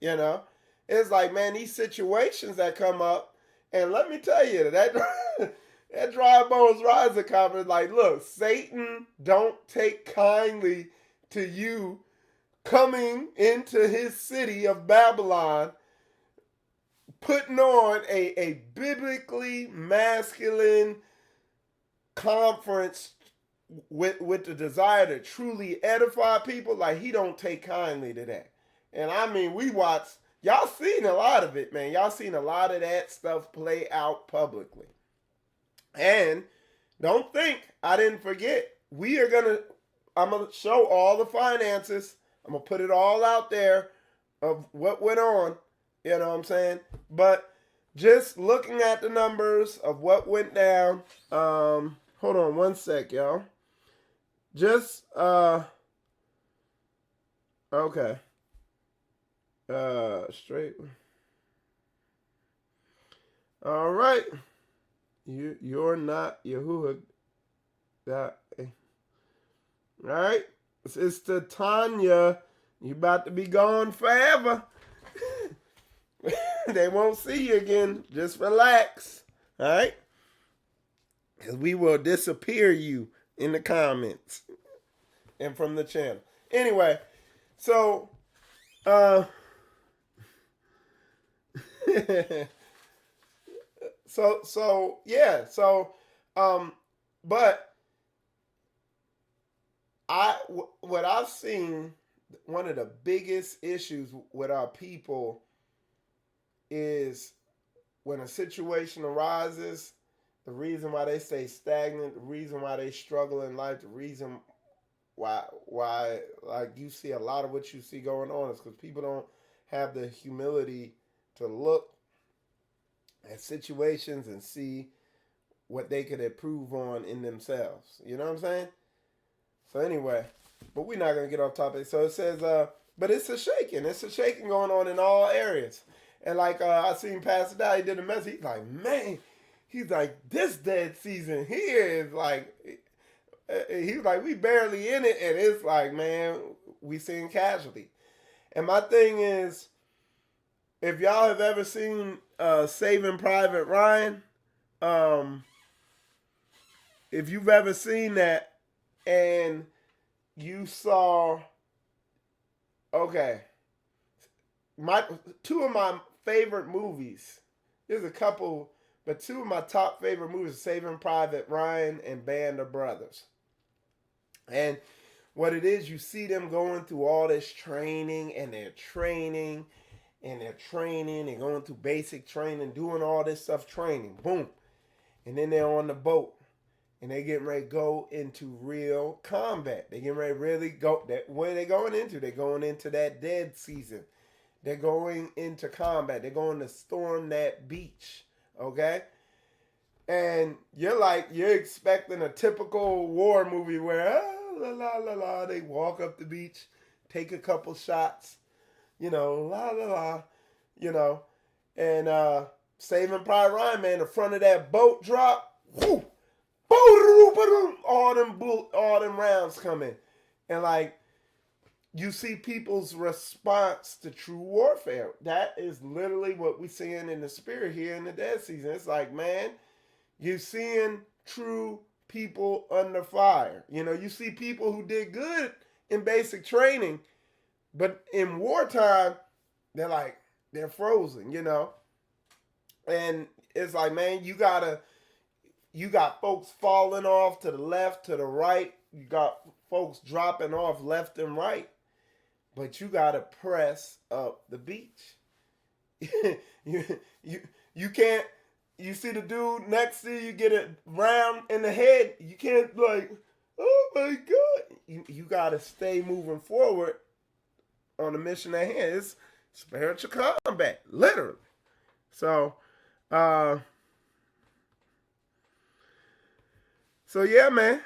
Speaker 2: It's like, man, these situations that come up, and let me tell you, that Dry Bones Rising conference, like, look, Satan don't take kindly to you coming into his city of Babylon, putting on a biblically masculine conference with the desire to truly edify people. Like, he don't take kindly to that. And I mean, y'all seen a lot of it, man. Y'all seen a lot of that stuff play out publicly. And don't think I didn't forget. I'm going to show all the finances. I'm going to put it all out there of what went on. You know what I'm saying? But just looking at the numbers of what went down. Hold on one sec, y'all. Just, okay. Straight. All right. You're not Yahuwah. All right. Sister Tanya, you about to be gone forever. They won't see you again. Just relax. All right. Because we will disappear you in the comments and from the channel. Anyway, so but what I've seen, one of the biggest issues with our people is when a situation arises, the reason why they stay stagnant, the reason why they struggle in life, the reason why like you see a lot of what you see going on is because people don't have the humility to look at situations and see what they could improve on in themselves. You know what I'm saying? So anyway, but we're not gonna get off topic. So it says, but it's a shaking. It's a shaking going on in all areas. And like I seen Pastor Dow, he did a message. He's like, man, he's like, this dead season here is like, he's like, we barely in it, and it's like, man, we seeing casualty. And my thing is, if y'all have ever seen Saving Private Ryan, if you've ever seen that, and you saw, okay, two of my favorite movies. There's a couple, but two of my top favorite movies are Saving Private Ryan and Band of Brothers. And what it is, you see them going through all this training, and they're training, and they're going through basic training, doing all this stuff, training, boom. And then they're on the boat, and they getting ready to go into real combat. They getting ready to really go, what are they going into? They're going into that dead season. They're going into combat. They're going to storm that beach, okay? And you're expecting a typical war movie where, la, la, la, la, they walk up the beach, take a couple shots, la, la, la, and Saving Private Ryan, man, the front of that boat drop, whoo, all them rounds coming. And like, you see people's response to true warfare. That is literally what we're seeing in the spirit here in the dead season. It's like, man, you're seeing true people under fire. You see people who did good in basic training, but in wartime, they're frozen, And it's like, man, you got folks falling off to the left, to the right. You got folks dropping off left and right. But you gotta press up the beach. you can't. You see the dude next to you get a round in the head. You can't like, oh my God. You gotta stay moving forward on the mission at hand. It's spiritual combat, literally. So yeah, man.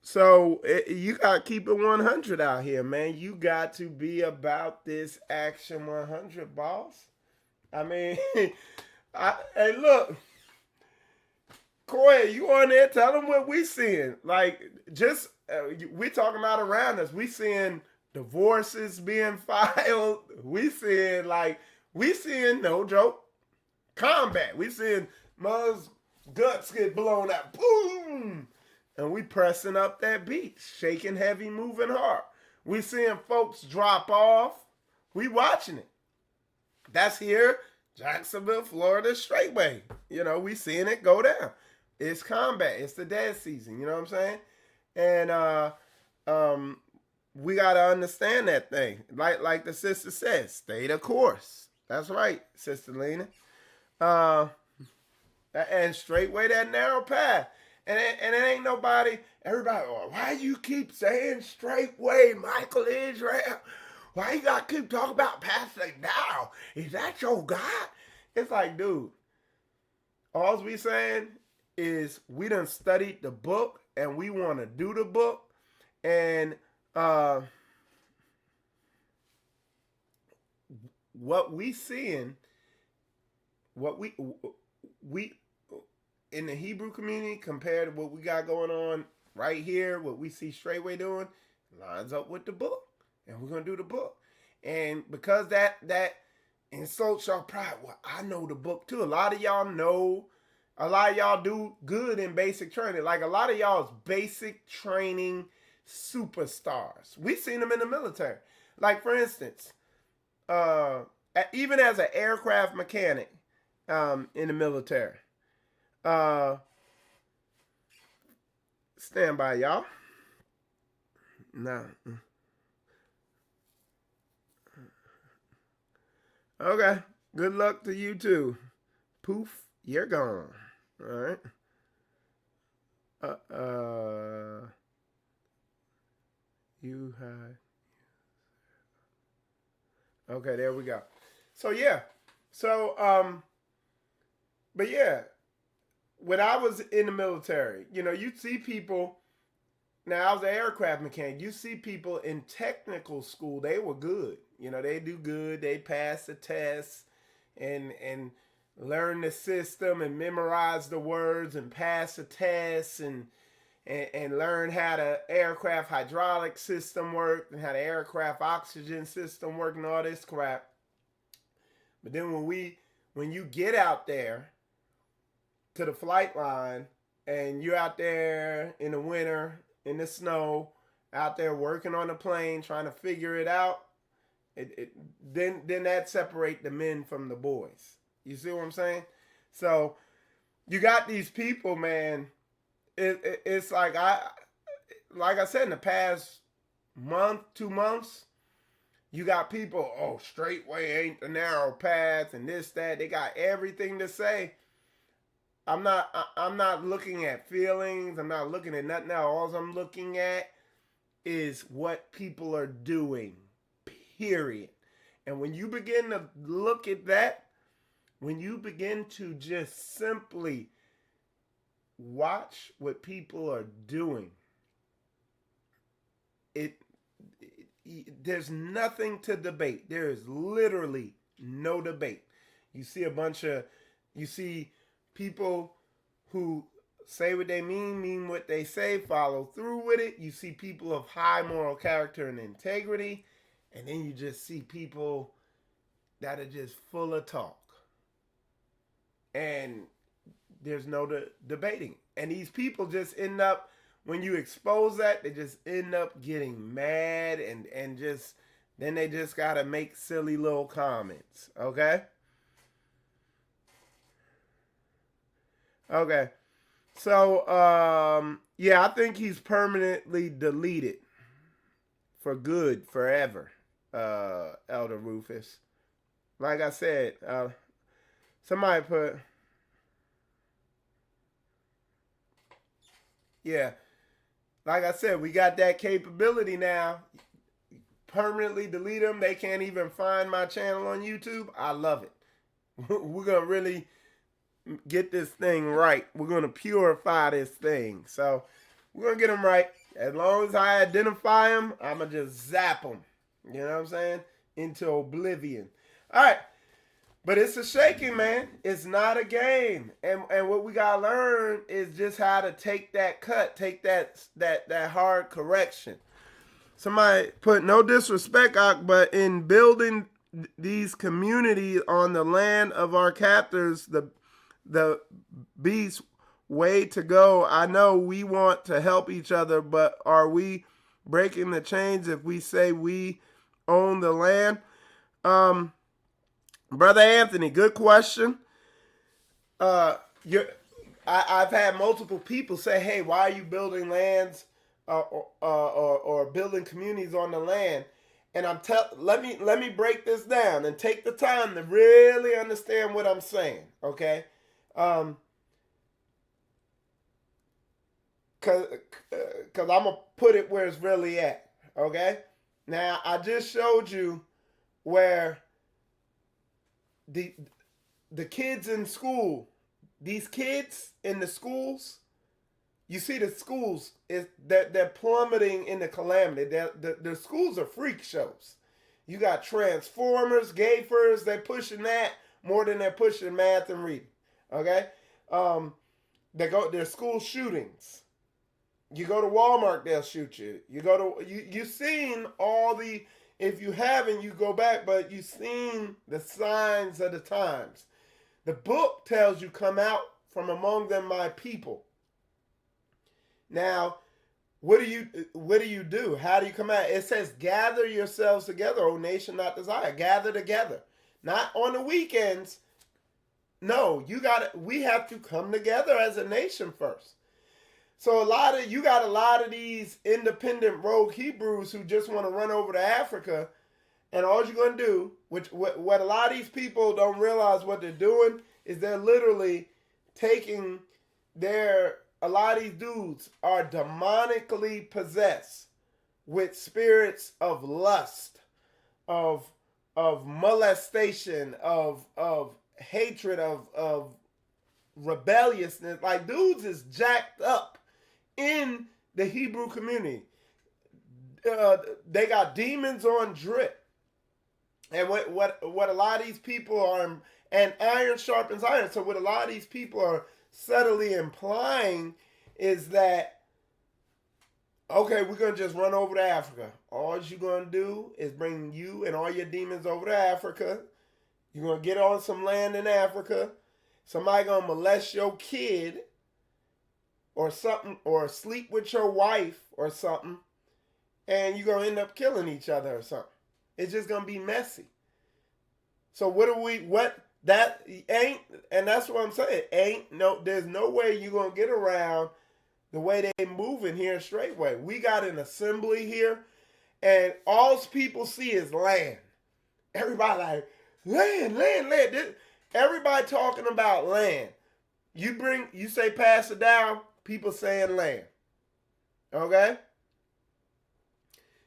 Speaker 2: So you got to keep it 100 out here, man. You got to be about this action 100, boss. I mean, hey, look. Koya, you on there? Tell them what we seeing. Like, just, we talking about around us. We seeing divorces being filed. We seeing, no joke, combat. We seeing mother's guts get blown out. Boom! And we pressing up that beach, shaking heavy, moving hard. We seeing folks drop off. We watching it. That's here, Jacksonville, Florida, straightway. We seeing it go down. It's combat. It's the dead season. You know what I'm saying? And we got to understand that thing. Like the sister says, stay the course. That's right, Sister Lena. And straightway that narrow path. And it ain't nobody, everybody, why you keep saying straightway, Michael Israel? Why you got to keep talking about Pastor Dow? Is that your God? It's like, dude, all we saying is we done studied the book and we want to do the book. And what we seeing, what we in the Hebrew community compared to what we got going on right here, what we see straightway doing, lines up with the book. And we're going to do the book. And because that insults y'all pride, well, I know the book too. A lot of y'all know, a lot of y'all do good in basic training. Like a lot of y'all is basic training superstars. We seen them in the military. Like for instance, even as an aircraft mechanic in the military, stand by, y'all. Nah. Okay. Good luck to you too. Poof, you're gone. All right. You had. Okay, there we go. So yeah. But yeah, when I was in the military, you see people. Now I was an aircraft mechanic. You see people in technical school, they were good. They do good. They pass the tests and learn the system and memorize the words and pass the tests and learn how the aircraft hydraulic system worked and how the aircraft oxygen system worked and all this crap. But then when you get out there to the flight line and you're out there in the winter, in the snow, out there working on the plane, trying to figure it out, then that separate the men from the boys. You see what I'm saying? So you got these people, man. It's like I said, in the past month, 2 months, you got people, oh, straight way ain't the narrow path and this, that. They got everything to say. I'm not looking at feelings. I'm not looking at nothing else. All I'm looking at is what people are doing, period. And when you begin to look at that, when you begin to just simply watch what people are doing, there's nothing to debate. There is literally no debate. You see people who say what they mean what they say, follow through with it. You see people of high moral character and integrity, and then you just see people that are just full of talk. And there's no debating. And these people just end up, when you expose that, they just end up getting mad and just, then they just got to make silly little comments. Okay? Okay. So, yeah, I think he's permanently deleted for good, forever, Elder Rufus. Like I said, somebody put, yeah, like I said, we got that capability now. Permanently delete them. They can't even find my channel on YouTube. I love it. We're going to really get this thing right. We're going to purify this thing. So we're going to get them right. As long as I identify them, I'm going to just zap them. You know what I'm saying? Into oblivion. All right. But it's a shaking, man. It's not a game. And what we got to learn is just how to take that cut, take that hard correction. Somebody put, no disrespect, but in building these communities on the land of our captors, the beast way to go. I know we want to help each other, but are we breaking the chains if we say we own the land? Brother Anthony, good question. I've had multiple people say, hey, why are you building lands or building communities on the land? And let me break this down and take the time to really understand what I'm saying, okay? Cause I'm gonna put it where it's really at, okay? Now I just showed you where the kids in school, these kids in the schools, you see the schools they're plummeting in the calamity. The schools are freak shows. You got Transformers, Gayfers, they're pushing that more than they're pushing math and reading. Okay? There's school shootings. You go to Walmart, they'll shoot you. You've seen all the, if you haven't, you go back, but you've seen the signs of the times. The book tells you, come out from among them, my people. Now, what do you do? How do you come out? It says, gather yourselves together, O nation not desire. Gather together. Not on the weekends. No, we have to come together as a nation first. So you got a lot of these independent rogue Hebrews who just want to run over to Africa, and all you're going to do, what a lot of these people don't realize what they're doing, is they're literally taking a lot of these dudes are demonically possessed with spirits of lust, of molestation, of hatred, of rebelliousness. Like, dudes is jacked up in the Hebrew community. They got demons on drip. And what a lot of these people are, and iron sharpens iron. So what a lot of these people are subtly implying is that, okay, we're going to just run over to Africa. All you're going to do is bring you and all your demons over to Africa. You're going to get on some land in Africa. Somebody going to molest your kid or something, or sleep with your wife or something, and you're going to end up killing each other or something. It's just going to be messy. So that ain't, and that's what I'm saying, there's no way you're going to get around the way they moving here straightway. We got an assembly here, and all people see is land. Everybody like, land. Everybody talking about land. You say pass it down, people saying land. Okay?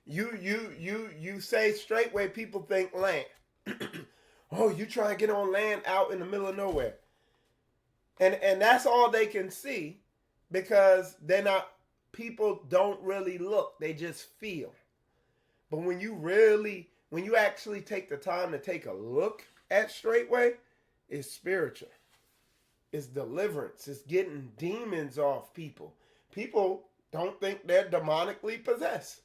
Speaker 2: You say straightway, people think land. Oh, you try to get on land out in the middle of nowhere. And that's all they can see, because people don't really look, they just feel. But when you actually take the time to take a look at straightway, it's spiritual. It's deliverance. It's getting demons off people. People don't think they're demonically possessed.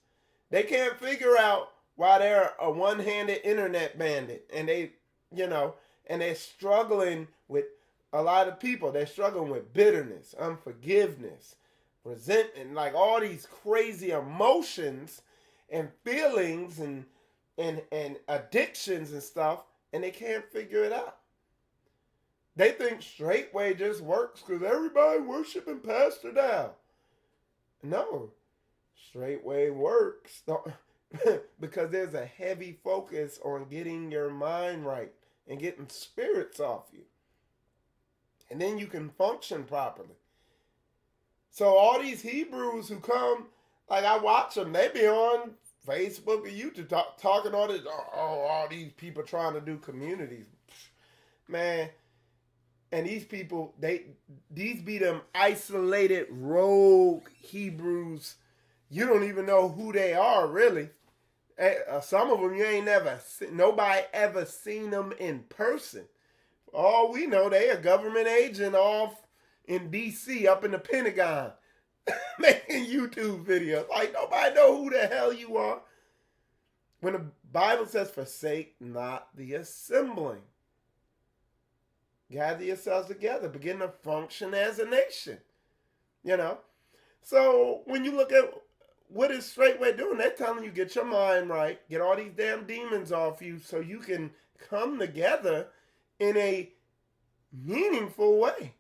Speaker 2: They can't figure out why they're a one-handed internet bandit, and they're struggling with a lot of people. They're struggling with bitterness, unforgiveness, resentment, like all these crazy emotions and feelings and addictions and stuff, and they can't figure it out. They think straightway just works because everybody worshiping Pastor Dow. No, straightway works because there's a heavy focus on getting your mind right and getting spirits off you. And then you can function properly. So all these Hebrews who come, like I watch them, they be on Facebook or YouTube talking all this, all these people trying to do communities. Man, and these people, these be them isolated rogue Hebrews. You don't even know who they are, really. Some of them you ain't never seen. Nobody ever seen them in person. All we know, they a government agent off in D.C. up in the Pentagon making YouTube videos. Like, nobody know who the hell you are. When the Bible says, forsake not the assembling. Gather yourselves together. Begin to function as a nation. So when you look at what is straightway doing, they're telling you get your mind right. Get all these damn demons off you so you can come together in a meaningful way.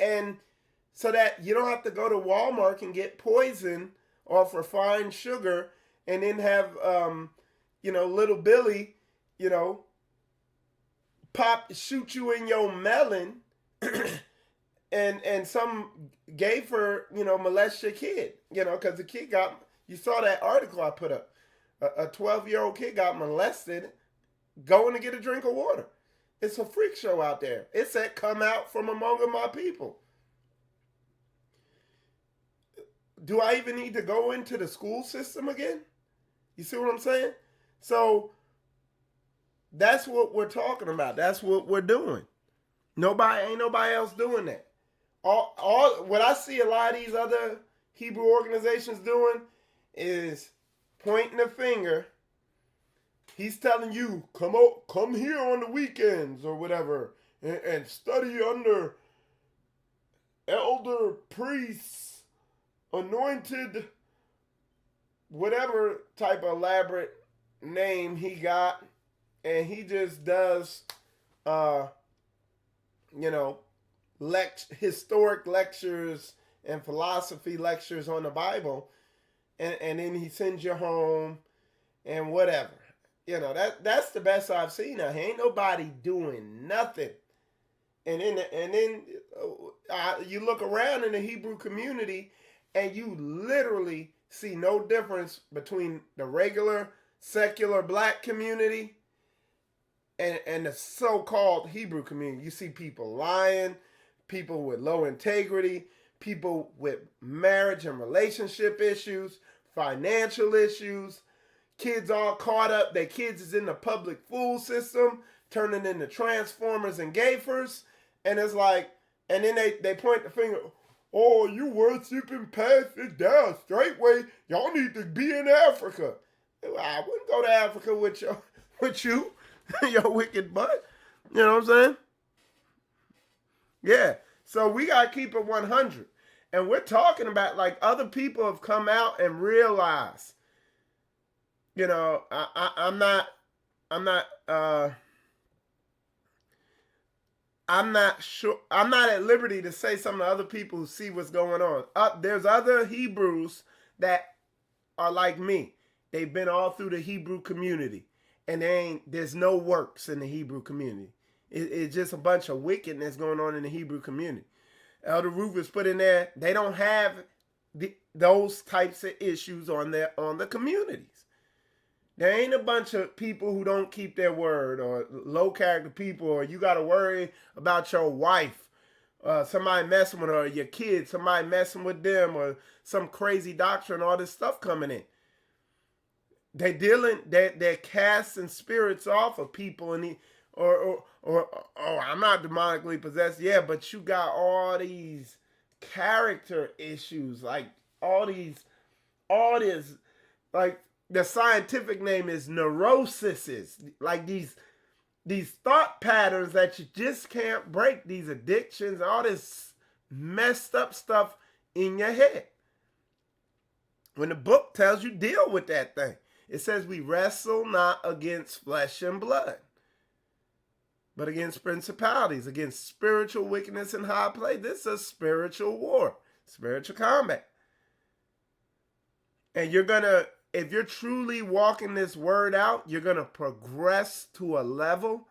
Speaker 2: And so that you don't have to go to Walmart and get poison off refined sugar and then have, little Billy, shoot you in your melon and some gayfer, molest your kid, because the kid you saw that article I put up. A 12-year-old kid got molested going to get a drink of water. It's a freak show out there. It said, come out from among my people. Do I even need to go into the school system again? You see what I'm saying? So that's what we're talking about. That's what we're doing. Ain't nobody else doing that. All what I see a lot of these other Hebrew organizations doing is pointing the finger. He's telling you, come here on the weekends or whatever, and study under elder priests, anointed, whatever type of elaborate name he got, and he just does, historic lectures and philosophy lectures on the Bible, and then he sends you home and whatever. That's the best I've seen. Now, ain't nobody doing nothing. And then you look around in the Hebrew community, and you literally see no difference between the regular secular black community and the so-called Hebrew community. You see people lying, people with low integrity, people with marriage and relationship issues, financial issues, kids all caught up. Their kids is in the public food system, turning into transformers and gafers. And it's like, and then they point the finger, oh, you worshiping past it down straightway. Y'all need to be in Africa. I wouldn't go to Africa with you, your wicked butt. You know what I'm saying? Yeah. So we got to keep it 100. And we're talking about, like, other people have come out and realized, you know, I'm not sure. I'm not at liberty to say some of the other people who see what's going on. There's other Hebrews that are like me. They've been all through the Hebrew community, and there's no works in the Hebrew community. It's just a bunch of wickedness going on in the Hebrew community. Elder Rufus put in there, they don't have those types of issues on the communities. There ain't a bunch of people who don't keep their word, or low character people, or you got to worry about your wife, somebody messing with her, or your kids, somebody messing with them, or some crazy doctrine, all this stuff coming in. They're casting spirits off of people, and or I'm not demonically possessed, yeah, but you got all these character issues, like all this, like, the scientific name is neuroses, like these thought patterns that you just can't break, these addictions, all this messed up stuff in your head. When the book tells you deal with that thing, it says we wrestle not against flesh and blood, but against principalities, against spiritual wickedness in high place. This is a spiritual war, spiritual combat. And if you're truly walking this word out, you're going to progress to a level.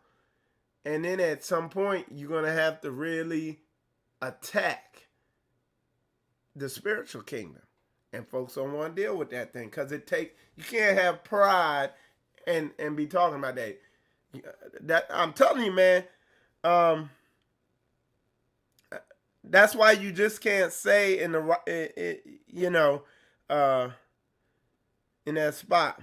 Speaker 2: And then at some point, you're going to have to really attack the spiritual kingdom. And folks don't want to deal with that thing, because you can't have pride and be talking about that. I'm telling you, man, that's why you just can't say in that spot.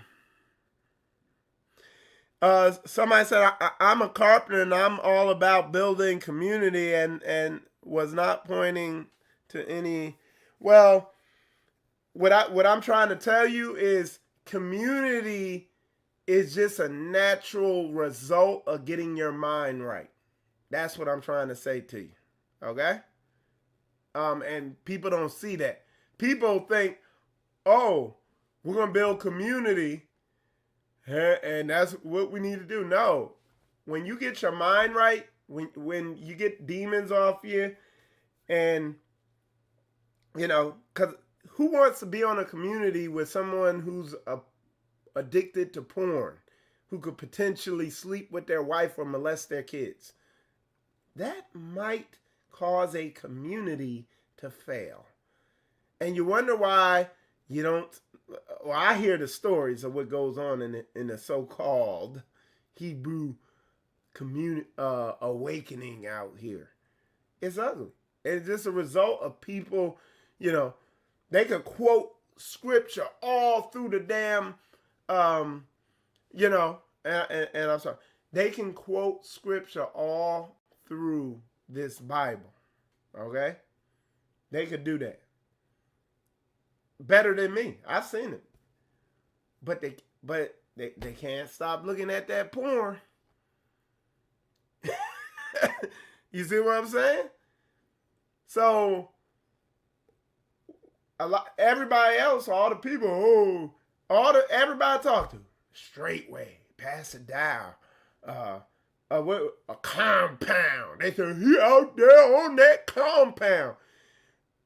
Speaker 2: Somebody said, I'm a carpenter and I'm all about building community, and was not pointing to any. Well, what I'm trying to tell you is community is just a natural result of getting your mind right. That's what I'm trying to say to you. Okay? And people don't see that. People think, oh, we're going to build community, and that's what we need to do. No. When you get your mind right, when you get demons off you, and, because who wants to be on a community with someone who's addicted to porn, who could potentially sleep with their wife or molest their kids? That might cause a community to fail. And you wonder why you don't. Well, I hear the stories of what goes on in the so-called Hebrew community awakening out here. It's ugly. It's just a result of people, they could quote scripture all through the damn, and I'm sorry, they can quote scripture all through this Bible. Okay? They could do that. Better than me. I've seen it. But they can't stop looking at that porn. You see what I'm saying? So everybody else, all the people, everybody I talk to, straight way, pass it down. A compound. They say, he out there on that compound.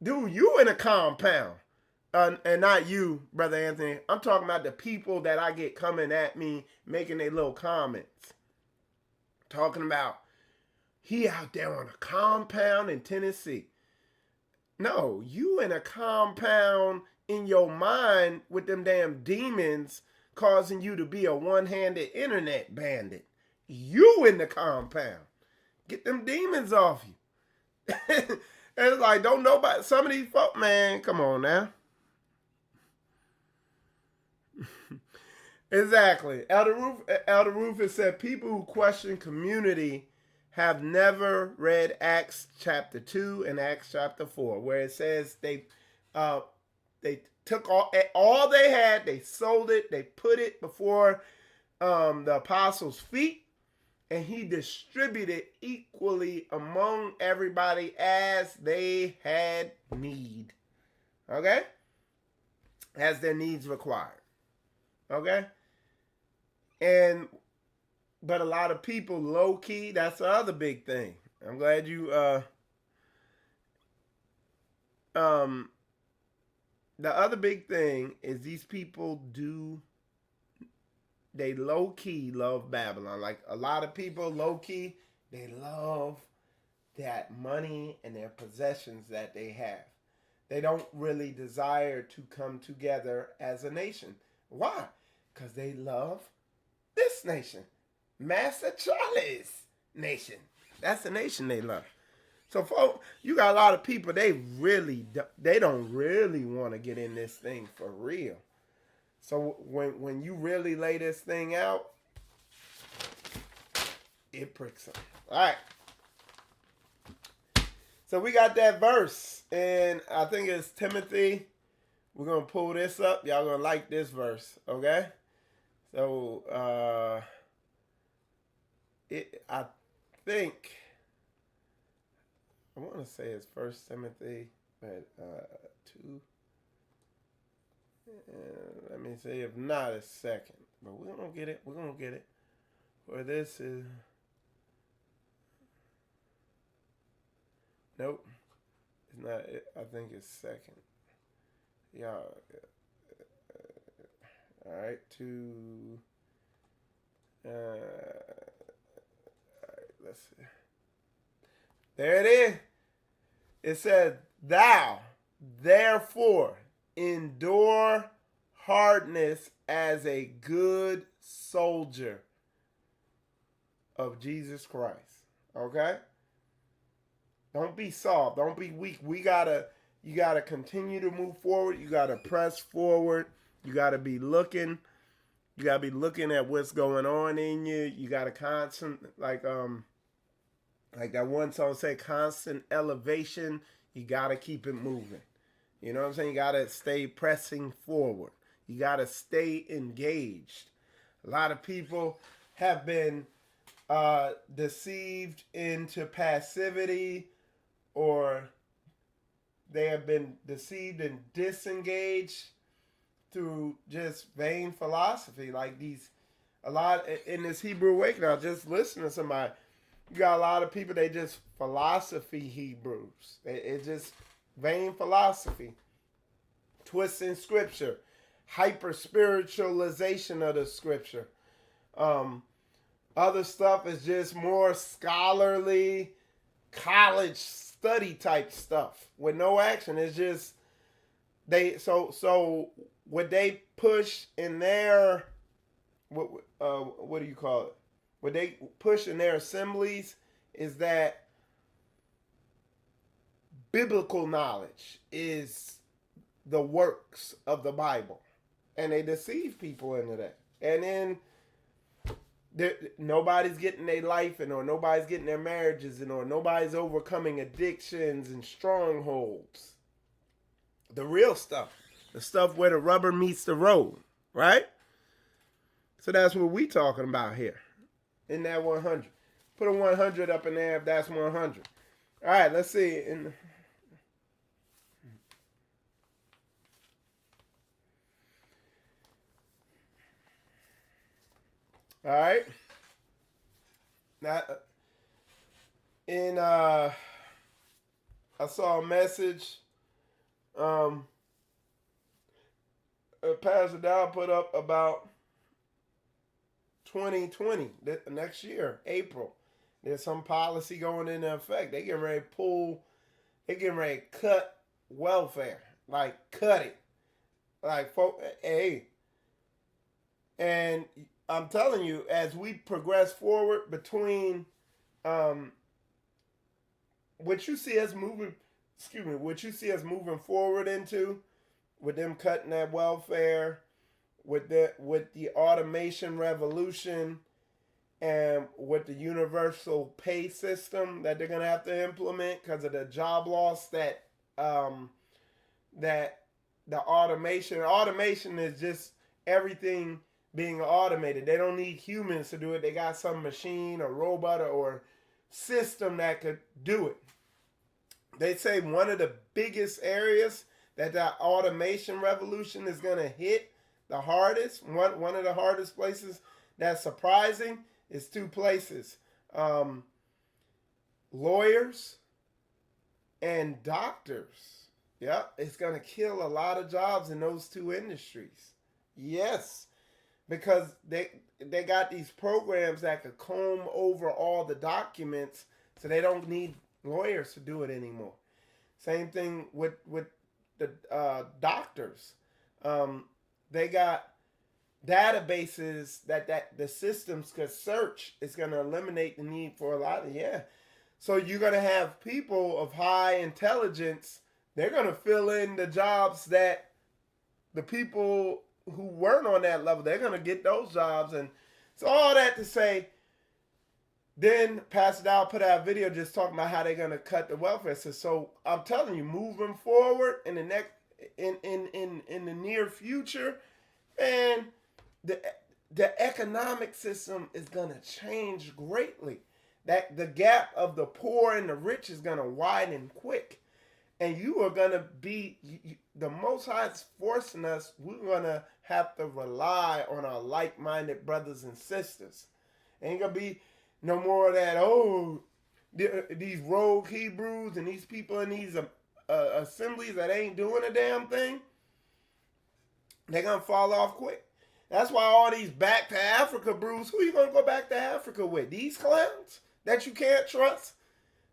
Speaker 2: Dude, you in a compound. And not you, Brother Anthony. I'm talking about the people that I get coming at me, making their little comments. Talking about, He out there on a compound in Tennessee. No, you in a compound in your mind with them damn demons causing you to be a one-handed internet bandit. You in the compound. Get them demons off you. It's like, don't nobody, some of these folk, man, come on now. Exactly. Elder Rufus said people who question community have never read Acts chapter 2 and Acts chapter 4, where it says they took all they had, they sold it, they put it before the apostles' feet, and he distributed equally among everybody as they had need. Okay? As their needs required. Okay? But a lot of people low key, that's the other big thing. I'm glad you the other big thing is these people they low key love Babylon. Like a lot of people low key, they love that money and their possessions that they have. They don't really desire to come together as a nation. Why? Because they love this nation. Master Charlie's nation. That's the nation they love. So, folks, you got a lot of people, they don't really want to get in this thing for real. So when you really lay this thing out, it pricks them. All right. So we got that verse, and I think it's Timothy. We're going to pull this up. Y'all going to like this verse, okay? So, I think, I want to say it's 1 Timothy, but 2. Let me see, if not, it's 2nd. But we're going to get it. We're going to get it. Where this is. Nope. It's not. I think it's 2nd. Yeah. All right. 2. All right, let's see. There it is. It says, thou, therefore, endure hardness as a good soldier of Jesus Christ. Okay? Don't be soft. Don't be weak. You gotta continue to move forward. You gotta press forward. You gotta be looking. You gotta be looking at what's going on in you. You gotta constant, like that one song say, constant elevation. You gotta keep it moving. You know what I'm saying? You gotta stay pressing forward. You gotta stay engaged. A lot of people have been deceived into passivity, or they have been deceived and disengaged through just vain philosophy. Like a lot in this Hebrew awakening, I was just listening to somebody. You got a lot of people, they just philosophy Hebrews. It's just vain philosophy. Twisting scripture. Hyper spiritualization of the scripture. Other stuff is just more scholarly, college study type stuff with no action. It's just so what they push in their what do you call it? What they push in their assemblies is that biblical knowledge is the works of the Bible, and they deceive people into that. And then nobody's getting their life in, or nobody's getting their marriages in, or nobody's overcoming addictions and strongholds. The real stuff. The stuff where the rubber meets the road, right? So that's what we talking about here. In that 100. Put a 100 up in there if that's 100. All right, let's see. All right. Now, I saw a message Pastor Dow put up about 2020, next year, April. There's some policy going into effect. They getting ready to pull. They getting ready to cut welfare. Like, cut it. Like, hey. And I'm telling you, as we progress forward between what you see us moving, what you see us moving forward into, with them cutting that welfare, with the automation revolution, and with the universal pay system that they're gonna have to implement because of the job loss that that the automation is just everything being automated. They don't need humans to do it. They got some machine or robot or system that could do it. They say one of the biggest areas that automation revolution is going to hit the hardest, one of the hardest places that's surprising is two places. Lawyers and doctors. Yeah, it's going to kill a lot of jobs in those two industries. Yes, because they got these programs that could comb over all the documents, so they don't need lawyers to do it anymore. Same thing with the doctors. They got databases that the systems could search. It's going to eliminate the need for a lot of, So you're going to have people of high intelligence. They're going to fill in the jobs that the people who weren't on that level, they're going to get those jobs. And so all that to say, then Pastor Dow put out a video just talking about how they're going to cut the welfare system. So I'm telling you, moving forward in the next, in the near future, man, the economic system is going to change greatly. That the gap of the poor and the rich is going to widen quick. And you are going to be, the Most High is forcing us, we're going to have to rely on our like-minded brothers and sisters. Ain't going to be no more of that, these rogue Hebrews and these people in these assemblies that ain't doing a damn thing. They're going to fall off quick. That's why all these back to Africa brews, who you going to go back to Africa with? These clowns that you can't trust?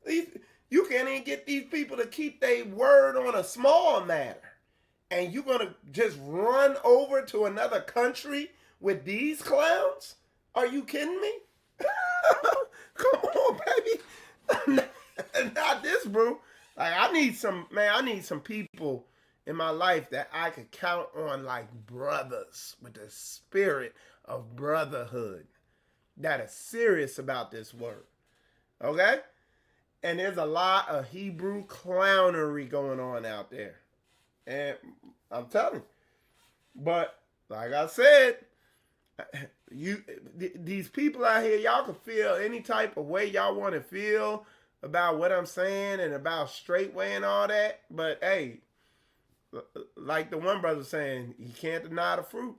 Speaker 2: You can't even get these people to keep their word on a small matter. And you're going to just run over to another country with these clowns? Are you kidding me? Come on, baby. Not this, bro. Like, I need some people in my life that I could count on like brothers with the spirit of brotherhood that are serious about this word. Okay? And there's a lot of Hebrew clownery going on out there. And I'm telling you. But like I said, these people out here, y'all can feel any type of way y'all want to feel about what I'm saying and about straightway and all that. But hey, like the one brother saying, you can't deny the fruit.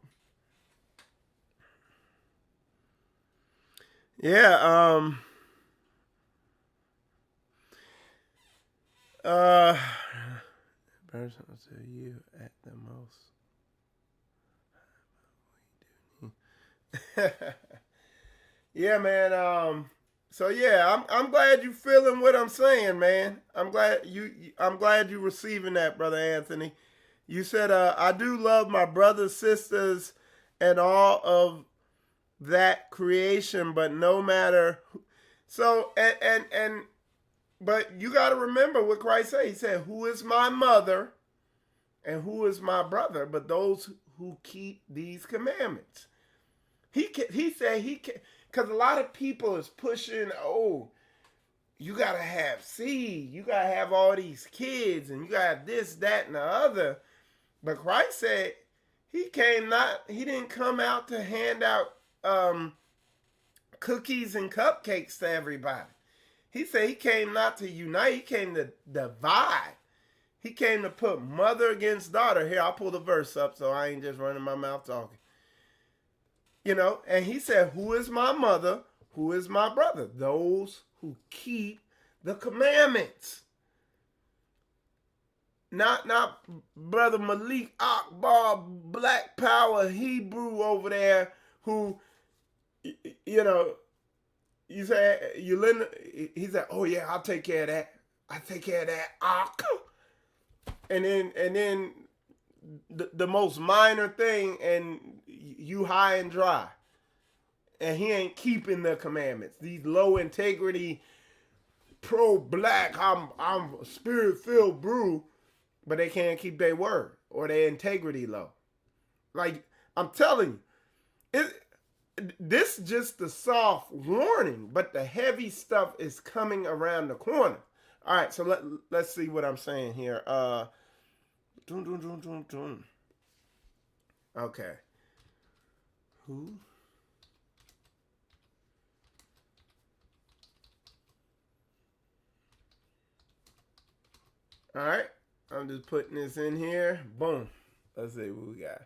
Speaker 2: Yeah, person will tell you at the most. Yeah, man. So yeah, I'm glad you feeling what I'm saying, man. I'm glad you receiving that, Brother Anthony. You said I do love my brothers, sisters, and all of that creation, but no matter so but you got to remember what Christ said. He said, "Who is my mother and who is my brother? But those who keep these commandments." He said because a lot of people is pushing, you got to have seed. You got to have all these kids and you got to have this, that, and the other. But Christ said he didn't come out to hand out cookies and cupcakes to everybody. He said he came not to unite, he came to divide. He came to put mother against daughter. Here, I'll pull the verse up so I ain't just running my mouth talking. And he said, who is my mother? Who is my brother? Those who keep the commandments. Not Brother Malik Akbar, Black Power Hebrew over there who, You say you lend. He said, "Oh yeah, I'll take care of that. I take care of that." And then the most minor thing, and you high and dry, and he ain't keeping the commandments. These low integrity, pro black, I'm spirit filled brew, but they can't keep their word or their integrity low. Like I'm telling you, this is just the soft warning, but the heavy stuff is coming around the corner. All right, so let's see what I'm saying here. Okay. Who? All right, I'm just putting this in here. Boom. Let's see what we got.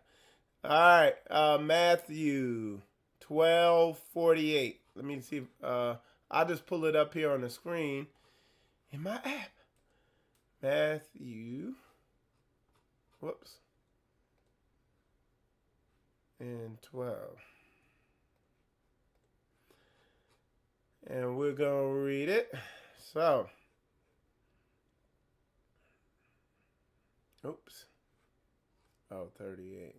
Speaker 2: All right, Matthew 12:48. Let me see. I'll just pull it up here on the screen in my app. Matthew. Whoops. And 12. And we're going to read it. So. Oops. Oh, 38.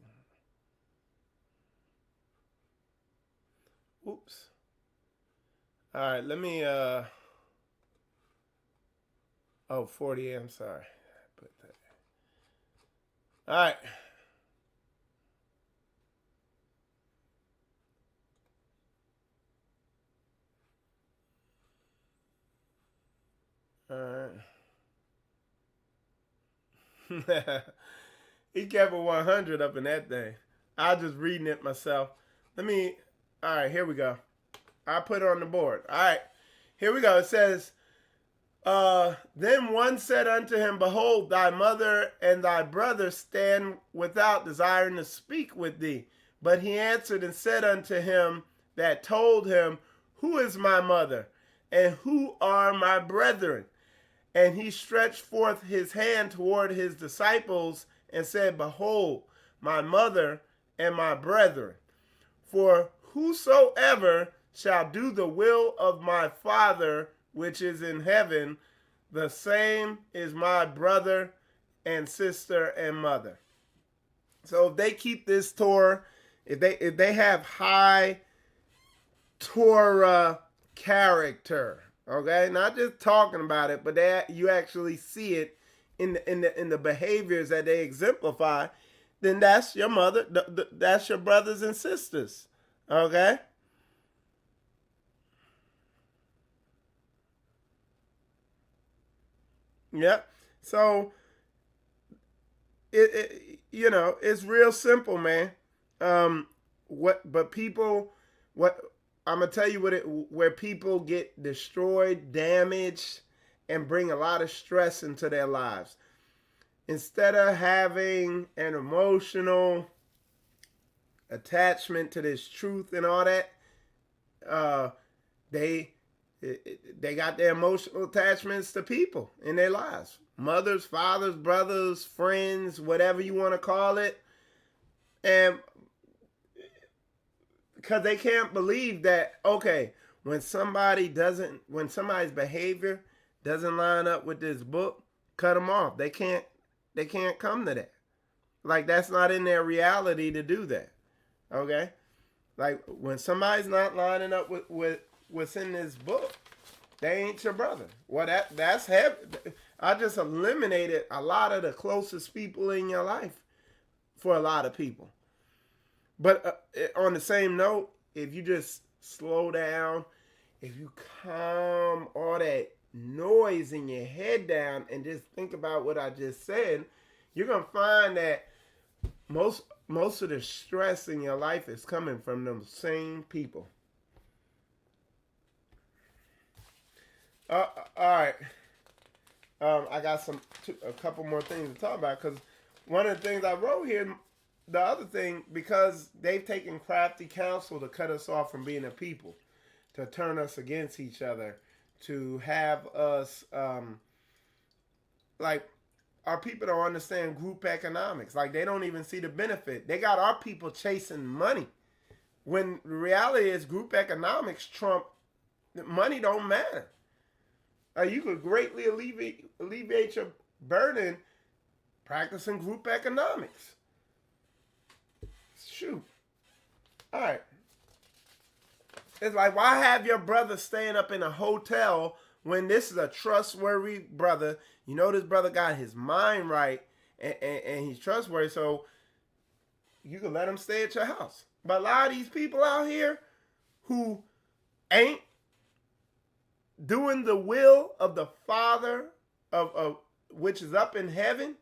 Speaker 2: Oops. All right, let me, oh, 48, I'm sorry. Put that. All right. All right. He kept a 100 up in that thing. I was just reading it myself. All right, here we go. I put it on the board. All right, here we go. It says, then one said unto him, Behold, thy mother and thy brother stand without, desiring to speak with thee. But he answered and said unto him that told him, Who is my mother, and who are my brethren? And he stretched forth his hand toward his disciples and said, Behold, my mother and my brethren. For whosoever shall do the will of my Father which is in heaven, the same is my brother and sister and mother. So if they keep this Torah, if they have high Torah character, okay, not just talking about it, but you actually see it in the behaviors that they exemplify, then that's your mother, that's your brothers and sisters, okay? Yep. So it's real simple, man. But people, what I'm gonna tell you where people get destroyed, damaged, and bring a lot of stress into their lives. Instead of having an emotional attachment to this truth and all that, they got their emotional attachments to people in their lives. Mothers, fathers, brothers, friends, whatever you want to call it. And because they can't believe that, okay, when somebody's behavior doesn't line up with this book, cut them off. They can't come to that. Like, that's not in their reality to do that. Okay? Like, when somebody's not lining up with what's in this book, they ain't your brother. Well, that's heavy. I just eliminated a lot of the closest people in your life for a lot of people. But on the same note, if you just slow down, if you calm all that noise in your head down and just think about what I just said, you're going to find that most of the stress in your life is coming from them same people. All right. I got a couple more things to talk about, because one of the things I wrote here, the other thing, because they've taken crafty counsel to cut us off from being a people, to turn us against each other, to have us, like, our people don't understand group economics. Like, they don't even see the benefit. They got our people chasing money, when the reality is group economics trump money don't matter. You could greatly alleviate your burden practicing group economics. Shoot. All right. It's like, why have your brother staying up in a hotel when this is a trustworthy brother? You know, this brother got his mind right and he's trustworthy, so you can let him stay at your house. But a lot of these people out here who ain't doing the will of the Father of which is up in heaven,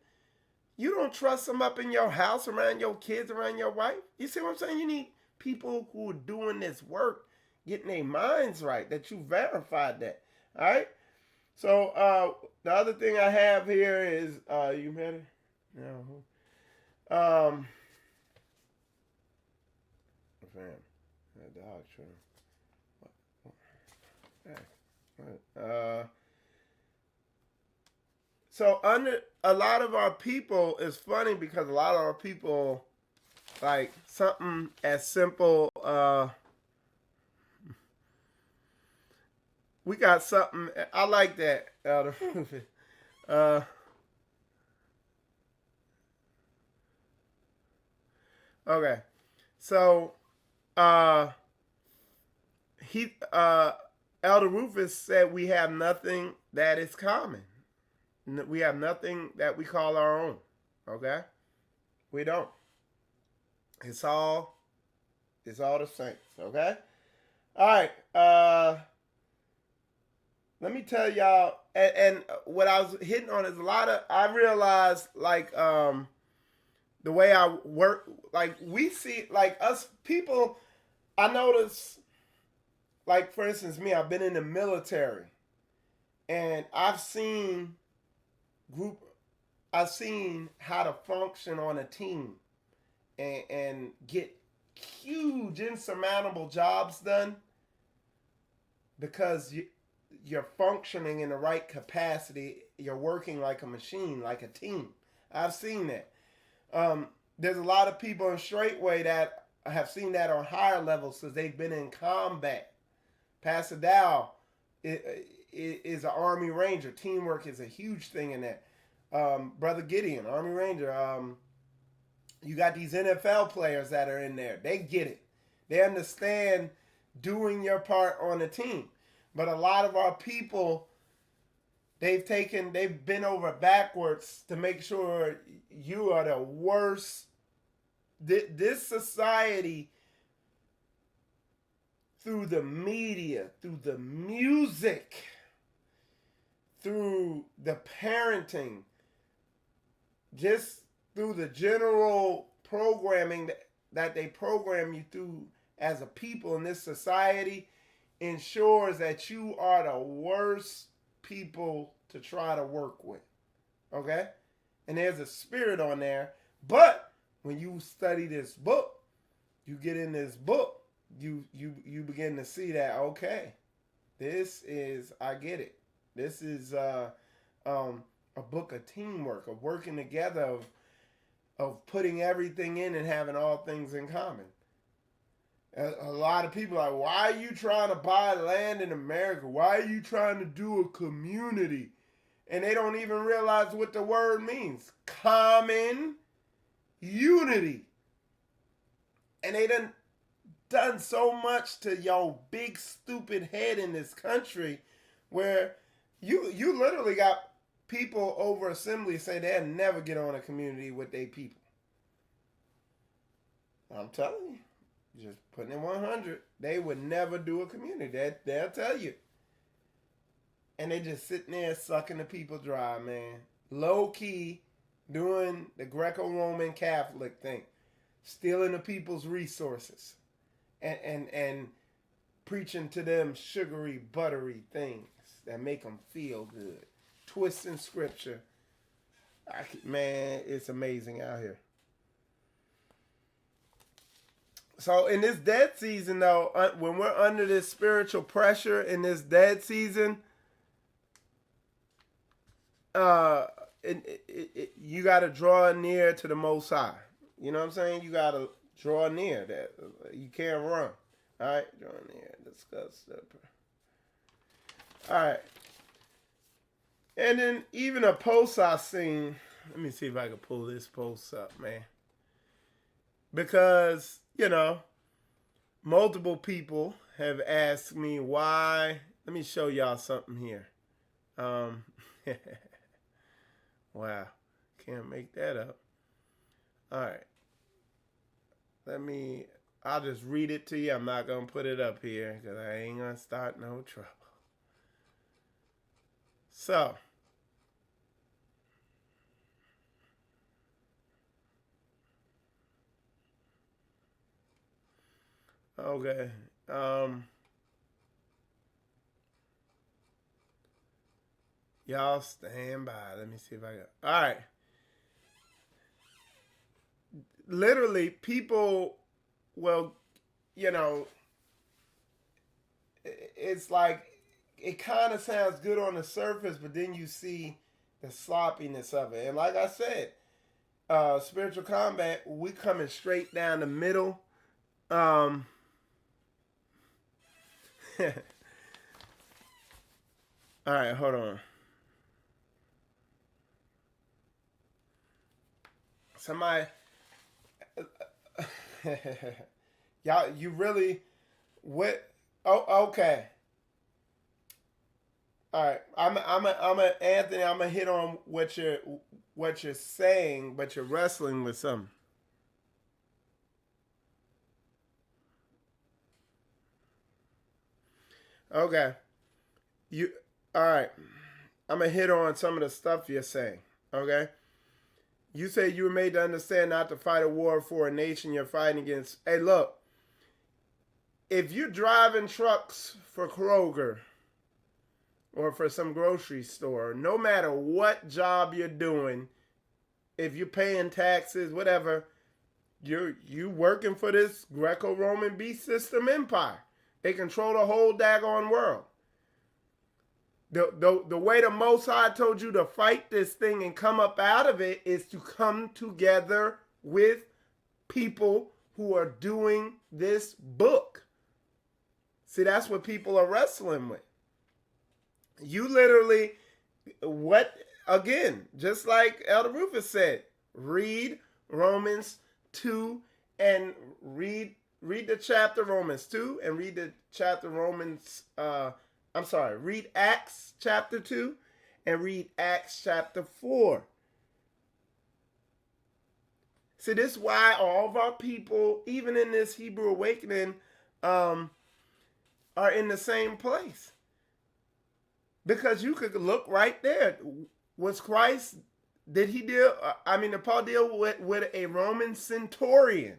Speaker 2: you don't trust them up in your house, around your kids, around your wife. You see what I'm saying? You need people who are doing this work, getting their minds right, that you verified that. All right? So the other thing I have here is, you ready? No. The dog trimmer. So under a lot of our people, it's funny because a lot of our people, like something as simple, we got something, I like that, Elder Rufus. Okay, so Elder Rufus said we have nothing that is common. We have nothing that we call our own. Okay? We don't. It's all the saints. Okay? All right. Let me tell y'all, and what I was hitting on is I realized like the way I work, like we see, like us people, I notice, like for instance me, I've been in the military and I've seen how to function on a team and get huge insurmountable jobs done because you're functioning in the right capacity. You're working like a machine, like a team. I've seen that. There's a lot of people in Straightway that have seen that on higher levels because they've been in combat. Pastor Dow is an Army Ranger. Teamwork is a huge thing in that. Brother Gideon, Army Ranger. You got these NFL players that are in there. They get it. They understand doing your part on the team. But a lot of our people, they've been over backwards to make sure you are the worst. This society, through the media, through the music, through the parenting, just through the general programming that they program you through as a people in this society, ensures that you are the worst people to try to work with. Okay? And there's a spirit on there. But when you study this book, you get in this book, you begin to see that, okay, I get it. This is a book of teamwork, of working together, of putting everything in and having all things in common. A lot of people are like, why are you trying to buy land in America? Why are you trying to do a community? And they don't even realize what the word means. Common unity. And they done so much to your big stupid head in this country where you literally got people over assembly say they'll never get on a community with their people. I'm telling you, just putting in 100, they would never do a community. They'll tell you. And they just sitting there sucking the people dry, man. Low key doing the Greco-Roman Catholic thing. Stealing the people's resources. And preaching to them sugary, buttery things that make them feel good. Twisting scripture. Man, it's amazing out here. So in this dead season, though, when we're under this spiritual pressure in this dead season, you got to draw near to the Most High. You know what I'm saying? You got to draw near. That you can't run. All right, draw near. Discuss the All right. And then even a post I seen, let me see if I can pull this post up, man. Because, multiple people have asked me why. Let me show y'all something here. Wow. Can't make that up. All right. I'll just read it to you. I'm not going to put it up here because I ain't going to start no trouble. So, okay. Y'all stand by. Let me see if I got. All right. Literally, people, well, it's like it kind of sounds good on the surface, but then you see the sloppiness of it. And like I said, spiritual combat, we coming straight down the middle. All right, hold on. Somebody, y'all, you really, what? Oh, okay. All right, I'm Anthony. I'm gonna hit on what you're saying, but you're wrestling with something. Okay, all right. I'm gonna hit on some of the stuff you're saying. Okay, you say you were made to understand not to fight a war for a nation you're fighting against. Hey, look, if you're driving trucks for Kroger or for some grocery store, no matter what job you're doing, if you're paying taxes, whatever, you working for this Greco-Roman beast system empire. They control the whole daggone world. The way the Most High told you to fight this thing and come up out of it is to come together with people who are doing this book. See, that's what people are wrestling with. You literally, again, just like Elder Rufus said, read Romans 2 and read the chapter Romans 2 and read the chapter read Acts chapter 2 and read Acts chapter 4. See, this is why all of our people, even in this Hebrew awakening, are in the same place. Because you could look right there. Was Christ, did Paul deal with a Roman centurion?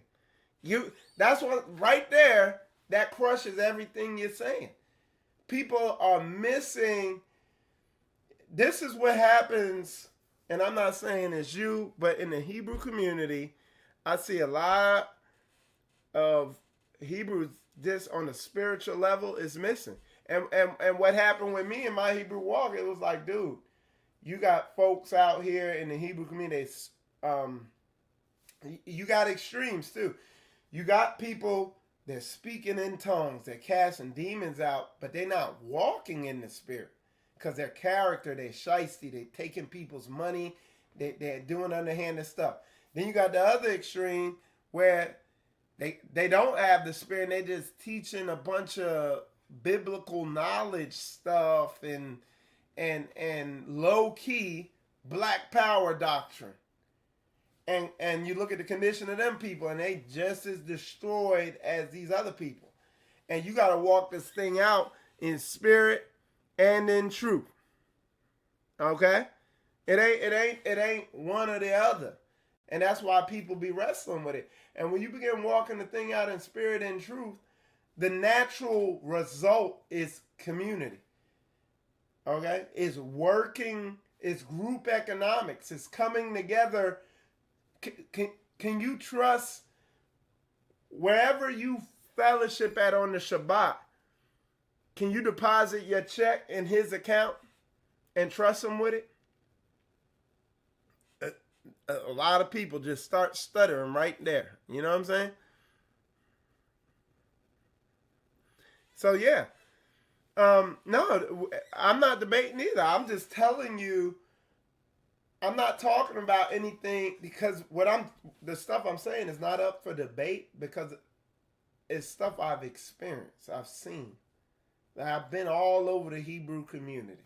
Speaker 2: That's what, right there, that crushes everything you're saying. People are missing. This is what happens, and I'm not saying it's you, but in the Hebrew community, I see a lot of Hebrews just on the spiritual level is missing. And what happened with me in my Hebrew walk, it was like, dude, you got folks out here in the Hebrew community, you got extremes too. You got people that speaking in tongues, they're casting demons out, but they're not walking in the spirit because their character, they're shiesty, they're taking people's money, they're doing underhanded stuff. Then you got the other extreme where they don't have the spirit, and they just teaching a bunch of biblical knowledge stuff and low key black power doctrine. And you look at the condition of them people, and they just as destroyed as these other people. And you got to walk this thing out in spirit and in truth. Okay? It ain't one or the other. And that's why people be wrestling with it. And when you begin walking the thing out in spirit and truth, the natural result is community. Okay? It's working, it's group economics, it's coming together. Can you trust wherever you fellowship at on the Shabbat? Can you deposit your check in his account and trust him with it? A lot of people just start stuttering right there. You know what I'm saying? So yeah, No, I'm not debating either. I'm just telling you. I'm not talking about anything because the stuff I'm saying is not up for debate because it's stuff I've experienced, I've seen. I've been all over the Hebrew community.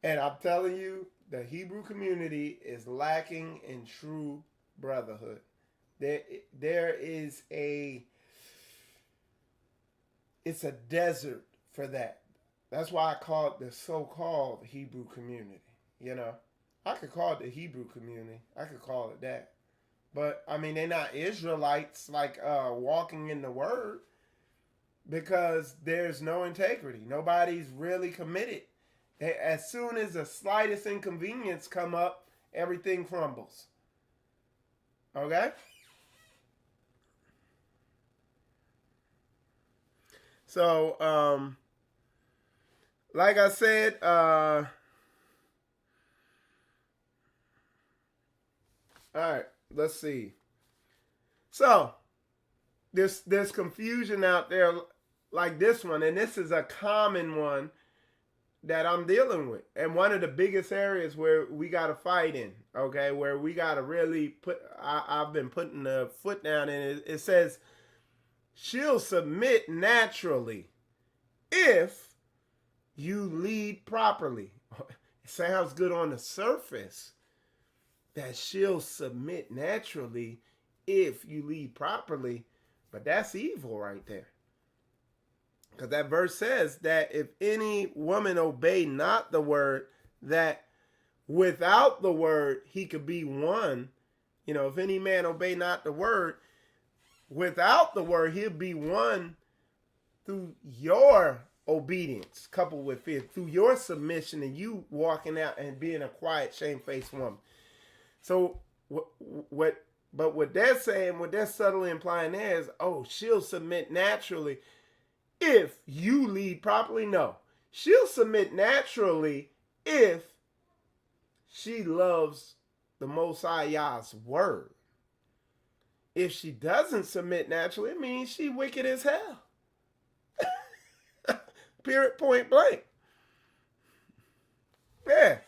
Speaker 2: And I'm telling you, the Hebrew community is lacking in true brotherhood. There is it's a desert for that. That's why I call it the so-called Hebrew community. You know, I could call it the Hebrew community. I could call it that. But I mean, they're not Israelites like walking in the Word because there's no integrity. Nobody's really committed. As soon as the slightest inconvenience come up, everything crumbles. Okay? So, like I said, all right, let's see. So, there's confusion out there like this one, and this is a common one that I'm dealing with, and one of the biggest areas where we got to fight in, okay, where we got to really I've been putting the foot down in it. It says, she'll submit naturally if you lead properly. It sounds good on the surface that she'll submit naturally if you lead properly, but that's evil right there. Because that verse says that if any woman obey not the word, that without the word he could be won. You know, if any man obey not the word, without the word he'll be won through your obedience, coupled with fear, through your submission and you walking out and being a quiet, shamefaced woman. So what they're saying, what they're subtly implying there is, oh, she'll submit naturally if you lead properly. No, she'll submit naturally if she loves the Most High Yah's word. If she doesn't submit naturally, it means she wicked as hell. Period, point blank. Yeah.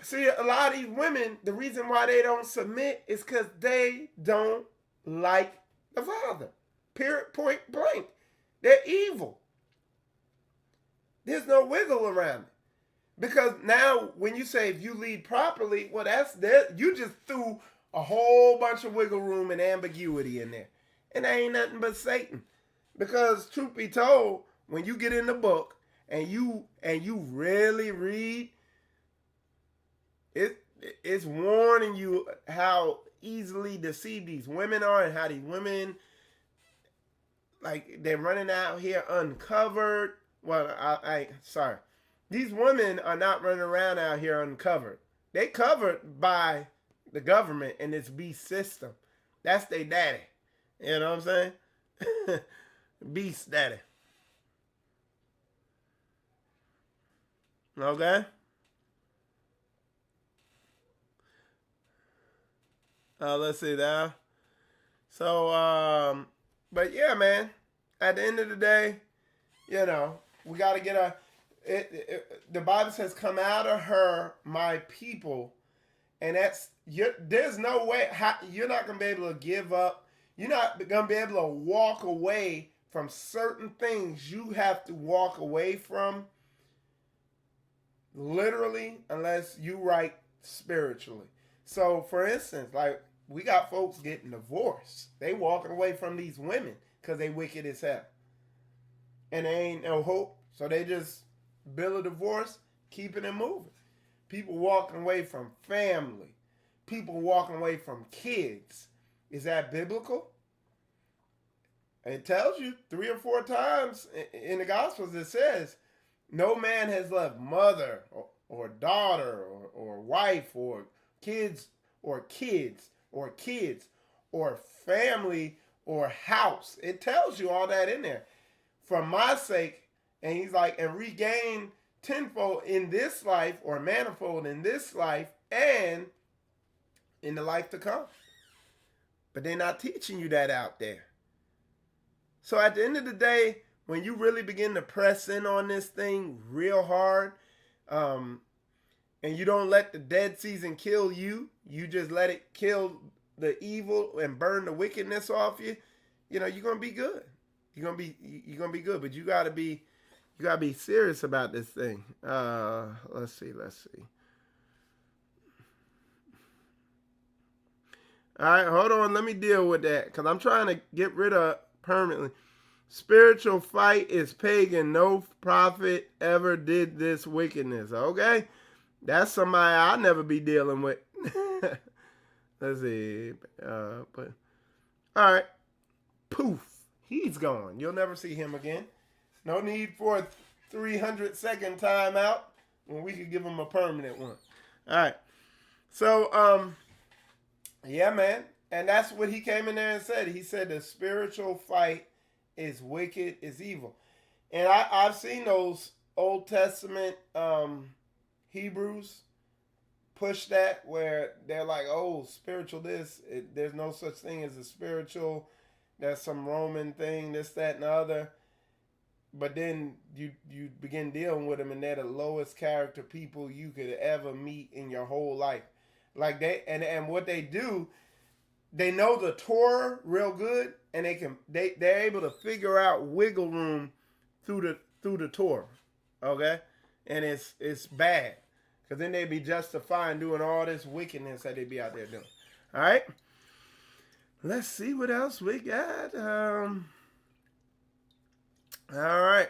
Speaker 2: See, a lot of these women, the reason why they don't submit is because they don't like the Father. Period, point blank. They're evil. There's no wiggle around it. Because now when you say if you lead properly, well, that's that. You just threw a whole bunch of wiggle room and ambiguity in there. And that ain't nothing but Satan. Because truth be told, when you get in the book and you really read, it's warning you how easily deceived these women are and how these women, like, they're running out here uncovered. Well, sorry. These women are not running around out here uncovered. They covered by the government and this beast system. That's their daddy. You know what I'm saying? Beast daddy. Okay? Let's see now. So, but yeah, man. At the end of the day, you know, we got to get the Bible says, come out of her, my people. And there's no way, you're not going to be able to give up. You're not going to be able to walk away from certain things you have to walk away from, literally, unless you right spiritually. So, for instance, like, we got folks getting divorced. They walking away from these women because they wicked as hell. And there ain't no hope. So they just bill a divorce, keeping it moving. People walking away from family. People walking away from kids. Is that biblical? It tells you 3 or 4 times in the Gospels it says, no man has left mother or daughter or wife or kids or family or house. It tells you all that in there. For my sake, and he's like, and regain tenfold in this life or manifold in this life and in the life to come. But they're not teaching you that out there. So at the end of the day, when you really begin to press in on this thing real hard, and you don't let the dead season kill you, you just let it kill the evil and burn the wickedness off you, you're gonna be good. You're gonna be good, but you gotta be serious about this thing. Let's see. All right, hold on. Let me deal with that because I'm trying to get rid of permanently. Spiritual fight is pagan. No prophet ever did this wickedness. Okay, that's somebody I'll never be dealing with. Let's see. But all right, poof, he's gone. You'll never see him again. No need for a 300-second timeout when we could give him a permanent one. All right. So, yeah, man. And that's what he came in there and said. He said the spiritual fight is wicked, is evil. And I've seen those Old Testament Hebrews push that where they're like, oh, spiritual this. There's no such thing as a spiritual. That's some Roman thing, this, that, and the other. But then you begin dealing with them, and they're the lowest character people you could ever meet in your whole life. Like and what they do, they know the Torah real good, and they're able to figure out wiggle room through the Torah, okay? And it's bad, because then they be justifying doing all this wickedness that they be out there doing. All right, let's see what else we got. All right.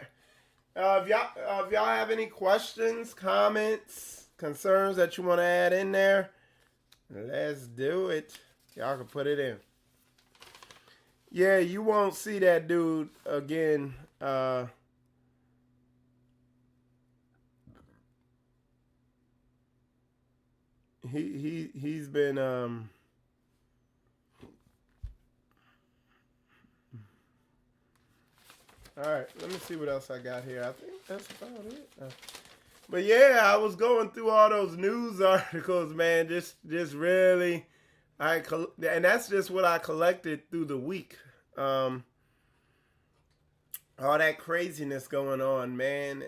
Speaker 2: If y'all have any questions, comments, concerns that you want to add in there, let's do it. Y'all can put it in. Yeah, you won't see that dude again. He's been all right, let me see what else I got here. I think that's about it. But yeah, I was going through all those news articles, man. Just really, and that's just what I collected through the week. All that craziness going on, man.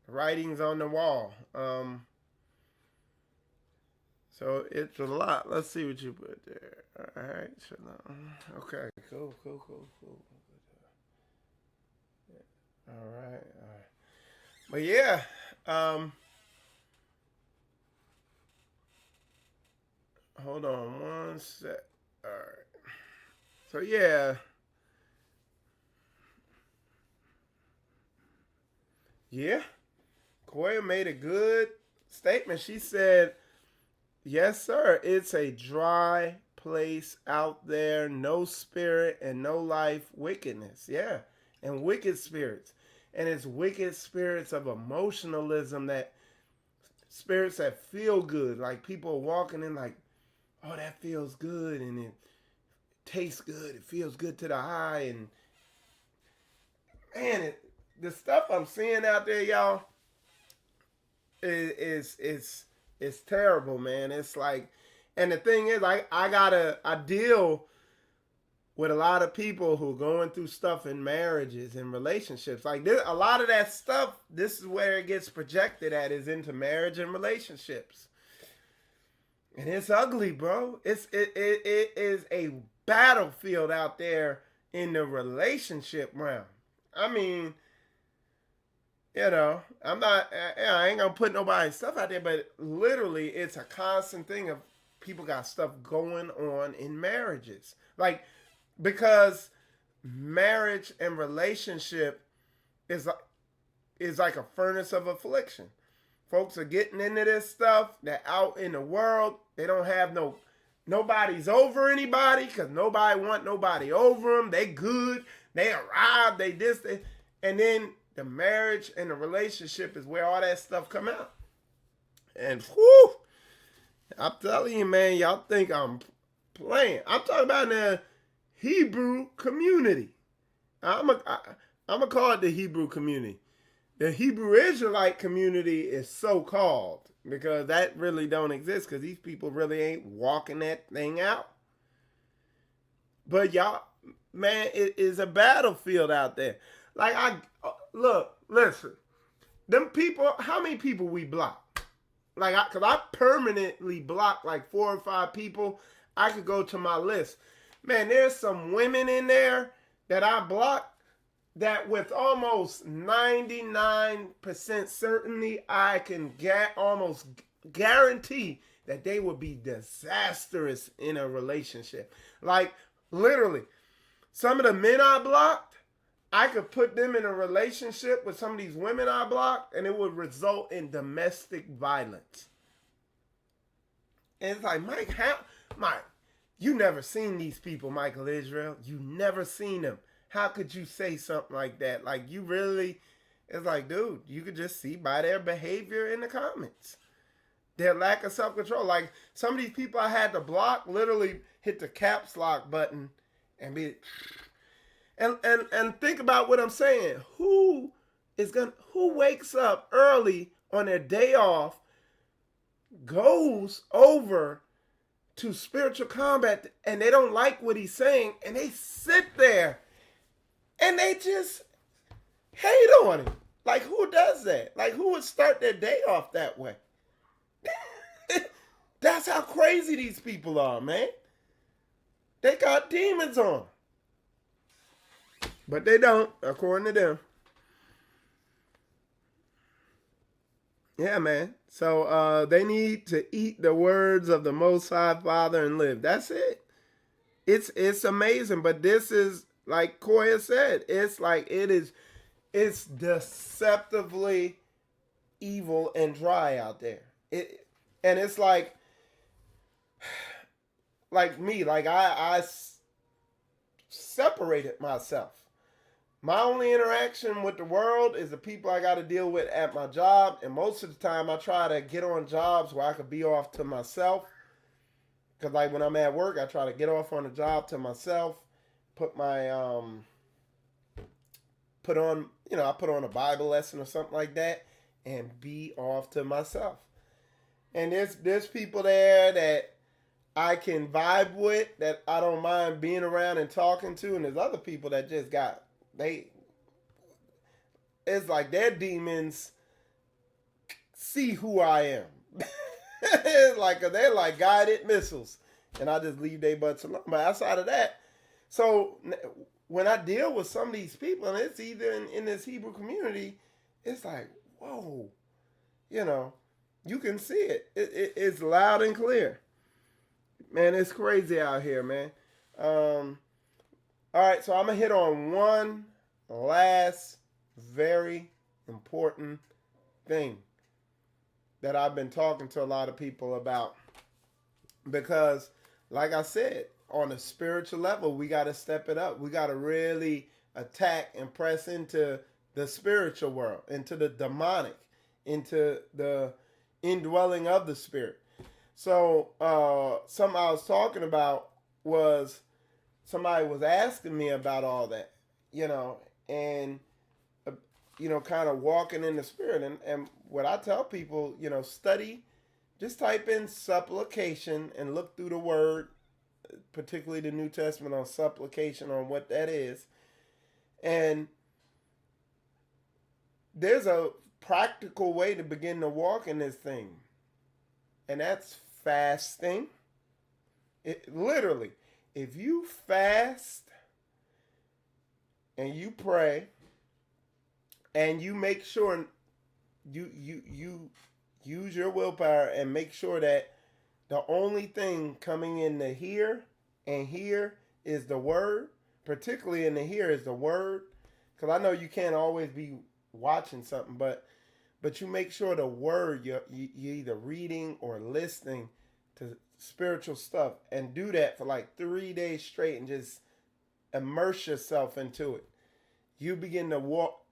Speaker 2: Writings on the wall. So it's a lot. Let's see what you put there. All right, okay, cool. All right. But yeah, hold on one sec. All right. So yeah. Koya made a good statement. She said, yes, sir, it's a dry place out there, no spirit and no life, wickedness. Yeah, and wicked spirits. And it's wicked spirits of emotionalism, that spirits that feel good. Like people walking in like, oh, that feels good, and it tastes good. It feels good to the eye. And man, the stuff I'm seeing out there, y'all, is terrible, man. It's like, and the thing is, I deal with a lot of people who are going through stuff in marriages and relationships. Like this, a lot of that stuff, this is where it gets projected at, is into marriage and relationships. And it's ugly, bro. It is a battlefield out there in the relationship realm. I mean, I ain't gonna put nobody's stuff out there, but literally it's a constant thing of people got stuff going on in marriages. Like, because marriage and relationship is like a furnace of affliction. Folks are getting into this stuff. They're out in the world. They don't have nobody's over anybody, because nobody want nobody over them. They good. They arrived. They this. And then the marriage and the relationship is where all that stuff come out. And whew, I'm telling you, man, y'all think I'm playing. I'm talking about the Hebrew community. I'm gonna call it the Hebrew community. The Hebrew Israelite community is so-called, because that really don't exist, because these people really ain't walking that thing out. But y'all, man, it is a battlefield out there. Like listen, them people. How many people we block? Like, cause I permanently block like 4 or 5 people. I could go to my list. Man, there's some women in there that I blocked that with almost 99% certainty, I can almost guarantee that they would be disastrous in a relationship. Like, literally, some of the men I blocked, I could put them in a relationship with some of these women I blocked, and it would result in domestic violence. And it's like, Mike, you never seen these people, Michael Israel. You never seen them. How could you say something like that? Like, you really, it's like, dude, you could just see by their behavior in the comments. Their lack of self-control. Like, some of these people I had to block literally hit the caps lock button and be, and think about what I'm saying. Who wakes up early on their day off, goes over to spiritual combat, and they don't like what he's saying, and they sit there and they just hate on him? Like, who does that? Like, who would start their day off that way? That's how crazy these people are, man. They got demons on them. But they don't, according to them. Yeah, man. So they need to eat the words of the Most High Father and live. That's it. It's amazing. But this is, like Koya said, it's deceptively evil and dry out there. And it's like me, like I separated myself. My only interaction with the world is the people I got to deal with at my job. And most of the time I try to get on jobs where I could be off to myself. Because like when I'm at work, I try to get off on a job to myself. Put my, I put on a Bible lesson or something like that. And be off to myself. And there's people there that I can vibe with, that I don't mind being around and talking to. And there's other people that just it's like their demons see who I am. It's like they're like guided missiles, and I just leave their butts alone. But outside of that, so when I deal with some of these people, and it's either in this Hebrew community, it's like, whoa, you can see it. It's loud and clear. Man, it's crazy out here, man. All right, so I'm going to hit on one last very important thing that I've been talking to a lot of people about. Because, like I said, on a spiritual level, we got to step it up. We got to really attack and press into the spiritual world, into the demonic, into the indwelling of the spirit. So, something I was talking about was somebody was asking me about all that, and, kind of walking in the spirit. And what I tell people, study, just type in supplication and look through the word, particularly the New Testament on supplication, on what that is. And there's a practical way to begin to walk in this thing. And that's fasting. Literally, if you fast and you pray and you make sure you use your willpower and make sure that the only thing coming in the here and here is the word, particularly in the here is the word, because I know you can't always be watching something, but you make sure the word, you're either reading or listening to spiritual stuff, and do that for like 3 days straight and just immerse yourself into it. You begin to walk,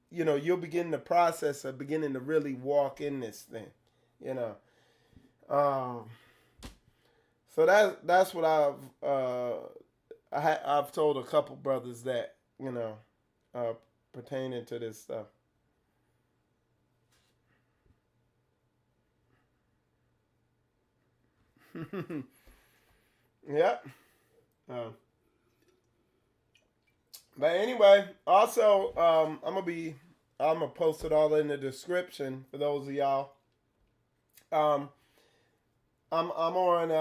Speaker 2: you'll begin the process of beginning to really walk in this thing, So that's what I've told a couple brothers that, pertaining to this stuff. Yeah. But anyway, also, I'm gonna post it all in the description for those of y'all. Um, I'm on.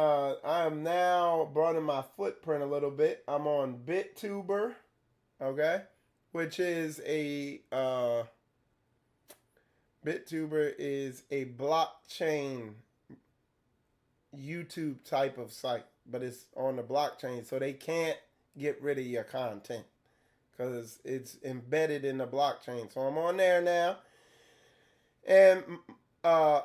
Speaker 2: I am now broadening my footprint a little bit. I'm on BitTuber, okay, which is a BitTuber is a blockchain YouTube type of site, but it's on the blockchain, so they can't get rid of your content because it's embedded in the blockchain. So I'm on there now, and uh,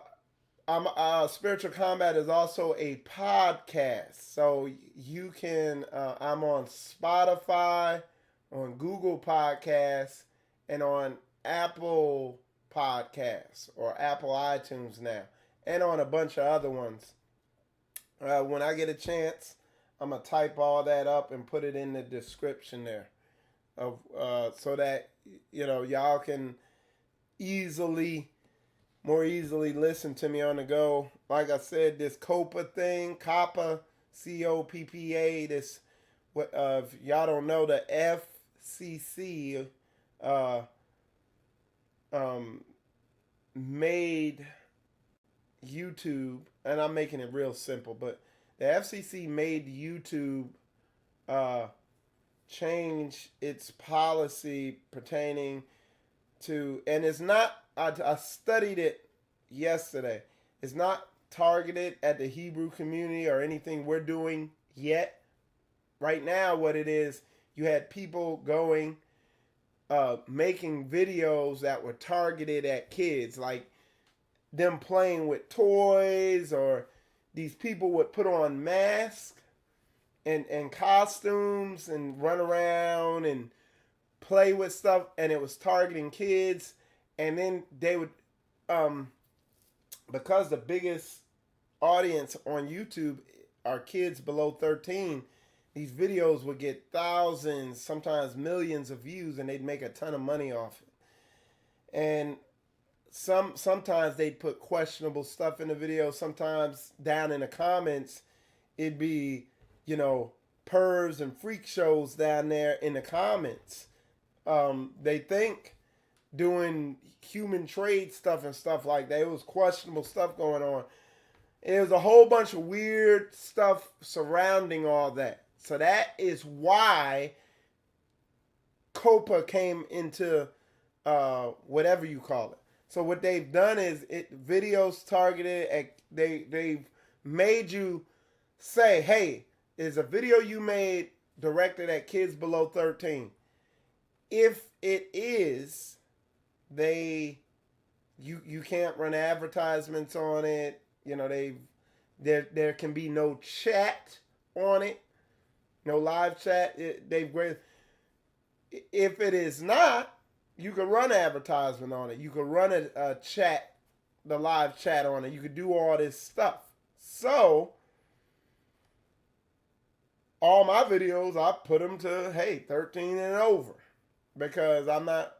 Speaker 2: Spiritual Combat is also a podcast, so you can. I'm on Spotify, on Google Podcasts, and on Apple Podcasts or Apple iTunes now, and on a bunch of other ones. When I get a chance, I'm gonna type all that up and put it in the description there, of so that y'all can easily more easily listen to me on the go. Like I said, this COPPA thing, COPPA, COPPA, this, what if y'all don't know, the FCC made YouTube, and I'm making it real simple, but the FCC made YouTube change its policy pertaining to, and it's not, I studied it yesterday. It's not targeted at the Hebrew community or anything we're doing yet. Right now, what it is, you had people going, making videos that were targeted at kids, like them playing with toys, or these people would put on masks and costumes and run around and play with stuff, and it was targeting kids. And then they would, because the biggest audience on YouTube are kids below 13, these videos would get thousands, sometimes millions of views, and they'd make a ton of money off it. And sometimes they'd put questionable stuff in the video. Sometimes down in the comments, it'd be, pervs and freak shows down there in the comments. They think doing human trade stuff and stuff like that. It was questionable stuff going on. It was a whole bunch of weird stuff surrounding all that. So that is why COPPA came into whatever you call it. So what they've done is videos targeted at, they've made you say, hey, is a video you made directed at kids below 13? If it is, you can't run advertisements on it. There can be no chat on it, no live chat. If it is not, you can run advertisement on it. You can run a chat, the live chat on it. You could do all this stuff. So all my videos, I put them to, hey, 13 and over, because I'm not,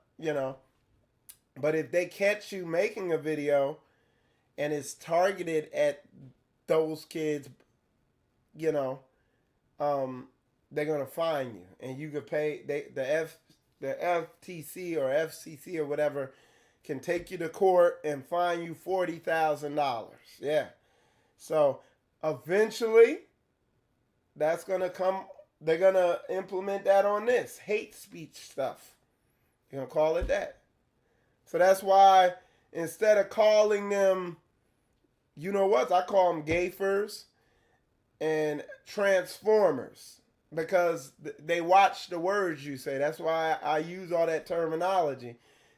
Speaker 2: but if they catch you making a video and it's targeted at those kids, they're going to fine you, and you could pay, the FTC or FCC or whatever can take you to court and fine you $40,000. Yeah. So eventually that's going to come, they're going to implement that on this hate speech stuff. You're going to call it that. So that's why instead of calling them, I call them gayfers and transformers, because they watch the words you say. That's why I use all that terminology.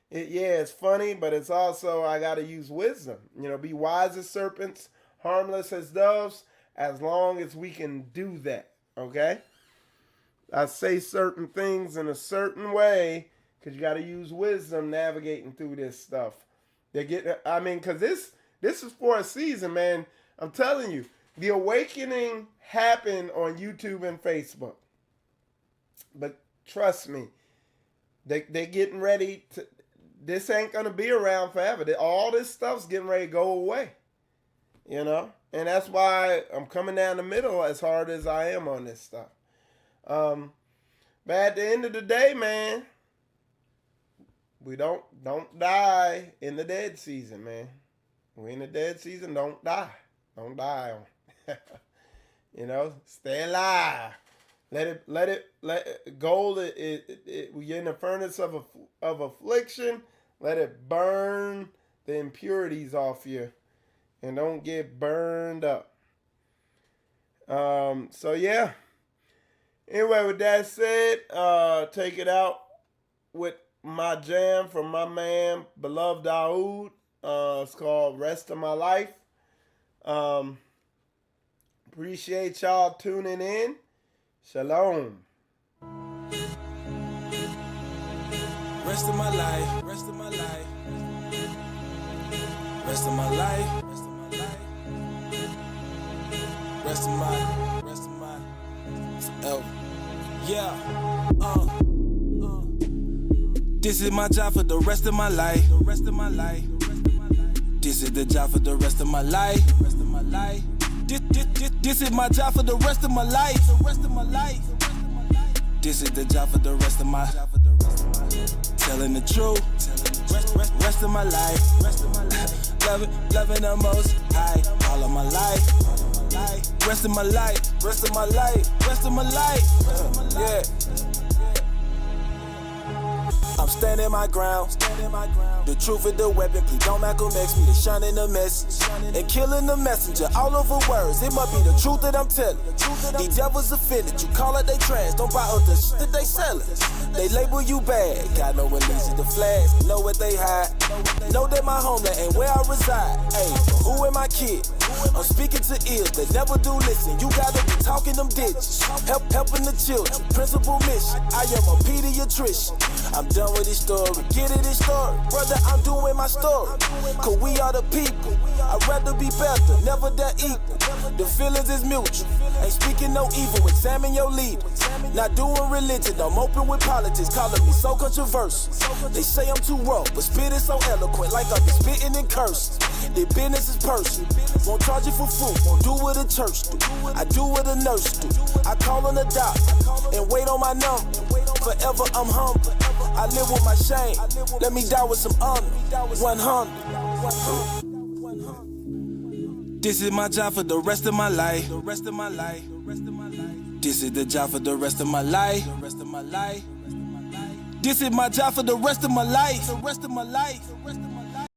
Speaker 2: It's funny, but it's also, I got to use wisdom. Be wise as serpents, harmless as doves, as long as we can do that, okay? I say certain things in a certain way because you got to use wisdom navigating through this stuff. Because this is for a season, man. I'm telling you, the awakening happened on YouTube and Facebook. But trust me, they're getting ready to, this ain't going to be around forever. All this stuff's getting ready to go away, And that's why I'm coming down the middle as hard as I am on this stuff. But at the end of the day, man, we don't die in the dead season, man. We in the dead season, don't die. Don't die. You know, stay alive. Let it gold. We're in the furnace of affliction. Let it burn the impurities off you, and don't get burned up. So yeah. Anyway, with that said, take it out with my jam from my man, Beloved Daoud. It's called Rest of My Life. Appreciate y'all tuning in. Shalom.
Speaker 1: Rest of my life, rest of my life, rest of my life, rest of my, rest of my, forever. Yeah, This is my job for the rest of my life, the rest of my life. This is the job for the rest of my life, the rest of my life. This is my job for the rest of my life, the rest of my life. This is the job for the rest of my life. Telling the truth, rest of my life, loving the most high, all of my life, rest of my life, rest of my life, rest of my life, yeah. I'm standing my ground. The truth is the weapon. Please don't Malcolm X me. They shunning the message and killing the messenger. All over words. It must be the truth that I'm telling. These devils offended. You call it they trash. Don't buy up the shit that they selling. They label you bad. God know what leads to the flash. Know what they hide. Know that my homeland ain't where I reside. Hey, who am I kid? I'm speaking to ears that never do listen. You gotta be talking them digits. Helping the children. Principal mission. I am a pediatrician. I'm done with this story. Get it, this story. Brother, I'm doing my story. Cause we are the people. I'd rather be better, never that equal. The feelings is mutual. Ain't speaking no evil. Examine your leader. Not doing religion. I'm open with politics. Calling me so controversial. They say I'm too raw, but spit is so eloquent. Like I've been spitting in curses. Their business is personal. Won't charge you for food. Won't do what a church do. I do what a nurse do. I call on the doctor and wait on my number. Forever I'm humble. I live with my shame. Let me die with some honor. 100. This is my job for the rest of my life. The rest of my life. This is the job for the rest of my life. The rest of my life. This is my job for the rest of my life. The rest of my life.